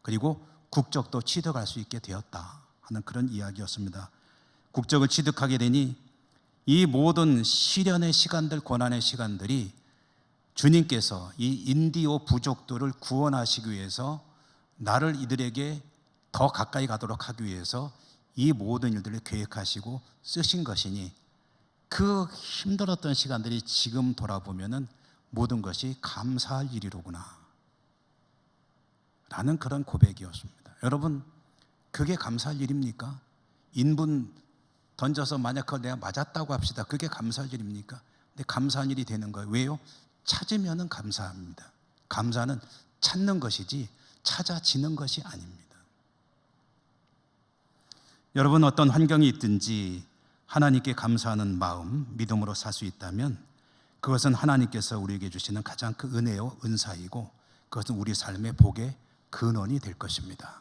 그리고 국적도 취득할 수 있게 되었다 하는 그런 이야기였습니다. 국적을 취득하게 되니 이 모든 시련의 시간들, 고난의 시간들이 주님께서 이 인디오 부족들을 구원하시기 위해서, 나를 이들에게 더 가까이 가도록 하기 위해서 이 모든 일들을 계획하시고 쓰신 것이니, 그 힘들었던 시간들이 지금 돌아보면은 모든 것이 감사할 일이로구나 라는 그런 고백이었습니다. 여러분, 그게 감사할 일입니까? 인분 던져서 만약 그걸 내가 맞았다고 합시다. 그게 감사할 일입니까? 근데 감사한 일이 되는 거예요. 왜요? 찾으면은 감사합니다. 감사는 찾는 것이지 찾아지는 것이 아닙니다. 여러분, 어떤 환경이 있든지 하나님께 감사하는 마음, 믿음으로 살 수 있다면 그것은 하나님께서 우리에게 주시는 가장 큰 은혜요, 은사이고, 그것은 우리 삶의 복의 근원이 될 것입니다.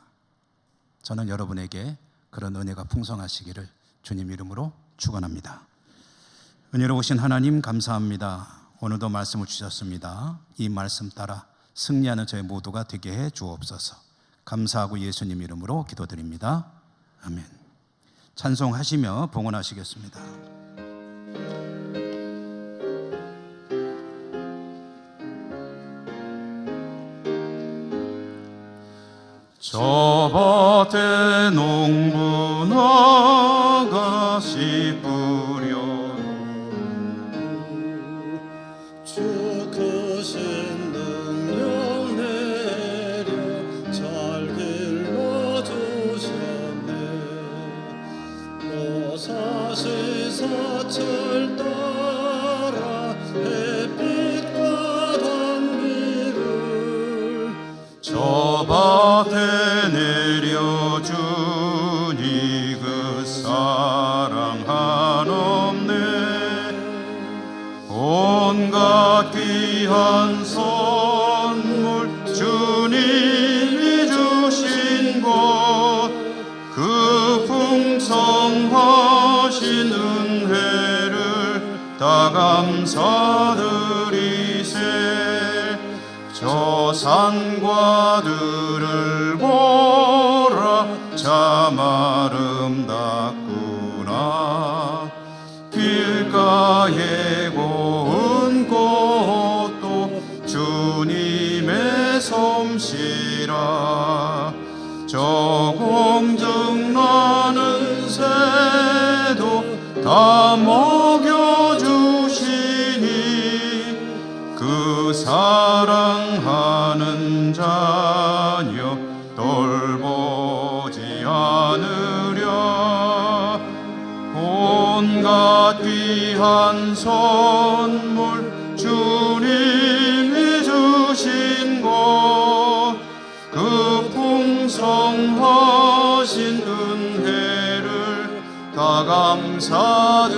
저는 여러분에게 그런 은혜가 풍성하시기를 주님 이름으로 축원합니다. 은혜로우신 하나님, 감사합니다. 오늘도 말씀을 주셨습니다. 이 말씀 따라 승리하는 저희 모두가 되게 해 주옵소서. 감사하고 예수님 이름으로 기도드립니다. 아멘. 찬송하시며 봉헌하시겠습니다. 저 밭에 농부 나가시 뿌려놓고 주 크신 능력 내려 잘 길러주셨네. 또 사시사철 따라 햇빛과 단비를 저 밭에 내려주니 그 사랑 한없네. 온갖 귀한 선물 주님이 주신 것, 그 풍성하신 은혜를 다 감사드리세. 저 산과 들을 보라, 참 아름답구나. 길가에 고운 꽃도 주님의 솜씨라. 저 공중 나는 새도 다 먹여주시니, 그 사랑하는 자녀 돌보지 않으랴. 온갖 귀한 선물 주님이 주신 것, 그 풍성하신 은혜를 다 감사드리세.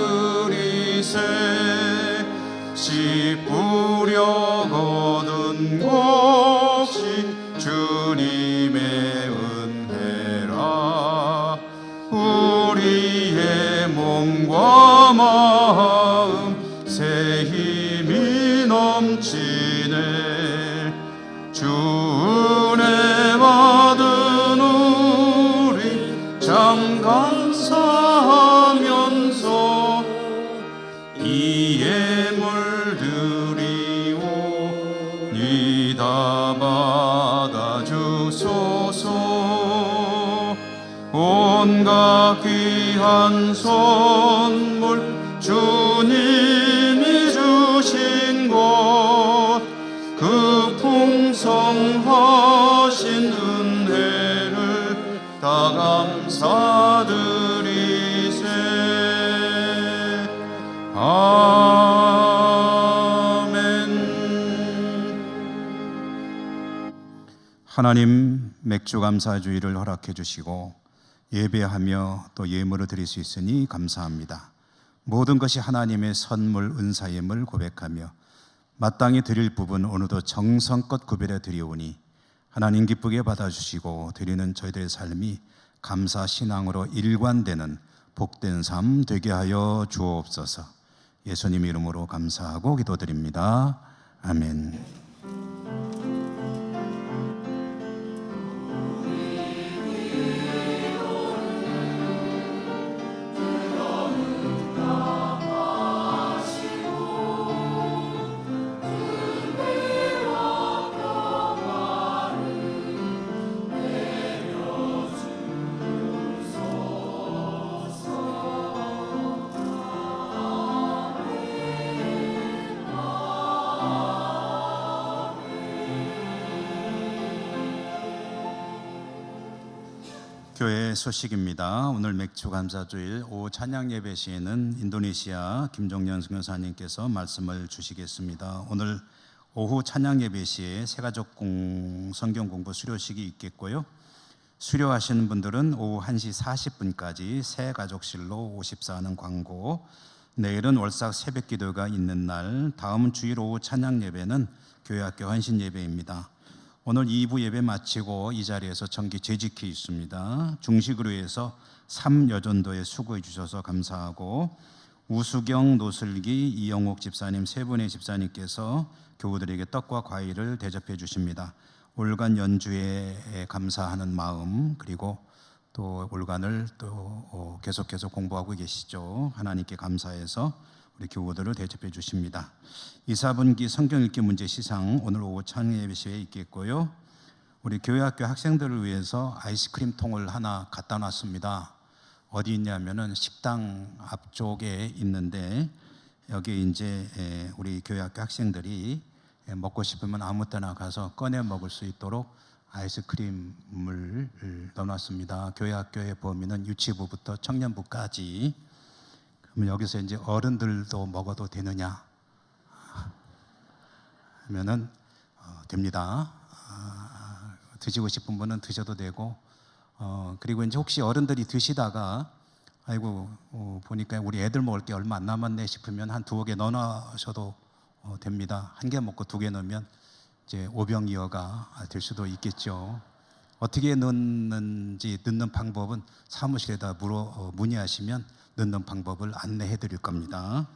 씨 뿌려 거둔 것이 주님의 은혜라. 우리의 몸과 마음 새 힘이 넘치네. 주 은혜 받은 우리 참 감사하면서 이 예물 드리오니 다 받아주소서. 온갖 귀한 선물 주님이 주신 것, 그 풍성하신 은혜를 다 감사드리세. 아멘. 하나님, 맥주 감사주의를 허락해 주시고 예배하며 또 예물을 드릴 수 있으니 감사합니다. 모든 것이 하나님의 선물 은사임을 고백하며 마땅히 드릴 부분 어느덧 정성껏 구별해 드리오니 하나님 기쁘게 받아주시고 드리는 저희들의 삶이 감사 신앙으로 일관되는 복된 삶 되게 하여 주옵소서. 예수님 이름으로 감사하고 기도드립니다. 아멘. 교회 소식입니다. 오늘 맥주 감사주일 오후 찬양 예배 시에는 인도네시아 김종년 선교사님께서 말씀을 주시겠습니다. 오늘 오후 찬양 예배 시에 새가족 성경 공부 수료식이 있겠고요. 수료하시는 분들은 오후 1시 40분까지 새가족실로 54하는 광고. 내일은 월삭 새벽 기도가 있는 날, 다음 주일 오후 찬양 예배는 교회학교 헌신 예배입니다. 오늘 2부 예배 마치고 이 자리에서 정기 재직회 있습니다. 중식으로 해서 3여전도에 수고해 주셔서 감사하고, 우수경, 노슬기, 이영옥 집사님 세 분의 집사님께서 교우들에게 떡과 과일을 대접해 주십니다. 올간 연주에 감사하는 마음, 그리고 또 올간을 또 계속해서 공부하고 계시죠. 하나님께 감사해서 우리 교우들을 대접해 주십니다. 2, 4분기 성경 읽기 문제 시상 오늘 오후 찬양 예배 시에 있겠고요. 우리 교회학교 학생들을 위해서 아이스크림 통을 하나 갖다 놨습니다. 어디 있냐면은 식당 앞쪽에 있는데, 여기 이제 우리 교회학교 학생들이 먹고 싶으면 아무 때나 가서 꺼내 먹을 수 있도록 아이스크림을 넣어놨습니다. 교회학교의 범위는 유치부부터 청년부까지. 그러면 여기서 이제 어른들도 먹어도 되느냐 하면은 됩니다. 드시고 싶은 분은 드셔도 되고, 그리고 이제 혹시 어른들이 드시다가 아이고 보니까 우리 애들 먹을 게 얼마 안 남았네 싶으면 한 2개 넣어놔셔도 됩니다. 1개 먹고 2개 넣으면 이제 오병이어가 될 수도 있겠죠. 어떻게 넣는지, 넣는 방법은 사무실에다 문의하시면 넣는 방법을 안내해 드릴 겁니다.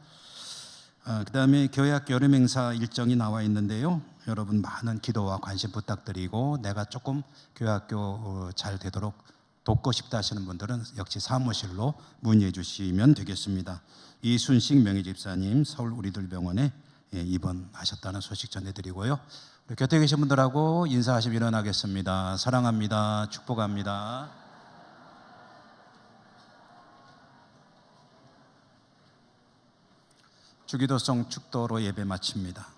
그 다음에 교회학교 여름행사 일정이 나와 있는데요. 여러분 많은 기도와 관심 부탁드리고, 내가 조금 교회학교 잘 되도록 돕고 싶다 하시는 분들은 역시 사무실로 문의해 주시면 되겠습니다. 이순식 명예집사님 서울 우리들 병원에 입원하셨다는 소식 전해드리고요. 우리 곁에 계신 분들하고 인사하시며 일어나겠습니다. 사랑합니다. 축복합니다. 주기도성 축도로 예배 마칩니다.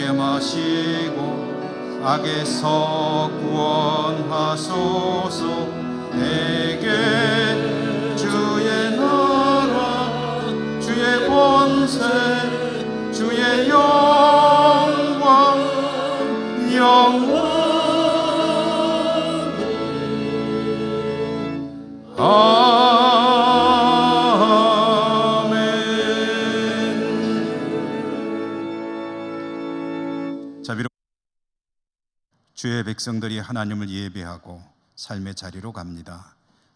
함께 마시고 악에서 구원하소서. 내게 주의 나라 주의 권세 주의 영광 영원히 아멘. 자, 비록 주의 백성들이 하나님을 예배하고 삶의 자리로 갑니다.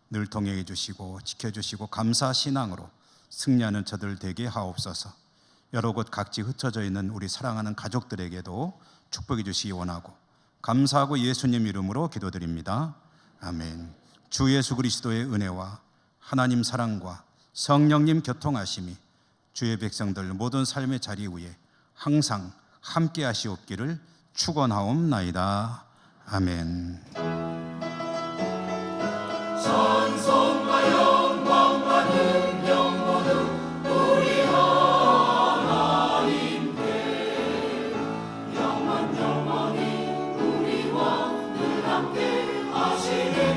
늘 동행해 주시고 지켜주시고 감사 신앙으로 승리하는 저들 되게 하옵소서. 여러 곳 각지 흩어져 있는 우리 사랑하는 가족들에게도 축복해 주시기 원하고 감사하고 예수님 이름으로 기도드립니다. 아멘. 주 예수 그리스도의 은혜와 하나님 사랑과 성령님 교통하심이 주의 백성들 모든 삶의 자리 위에 항상 함께 하시옵기를 축원하옵나이다. 아멘. 찬송과 영광과 능력 모두 우리 하나님께 영원히 우리와 늘 함께 하시리.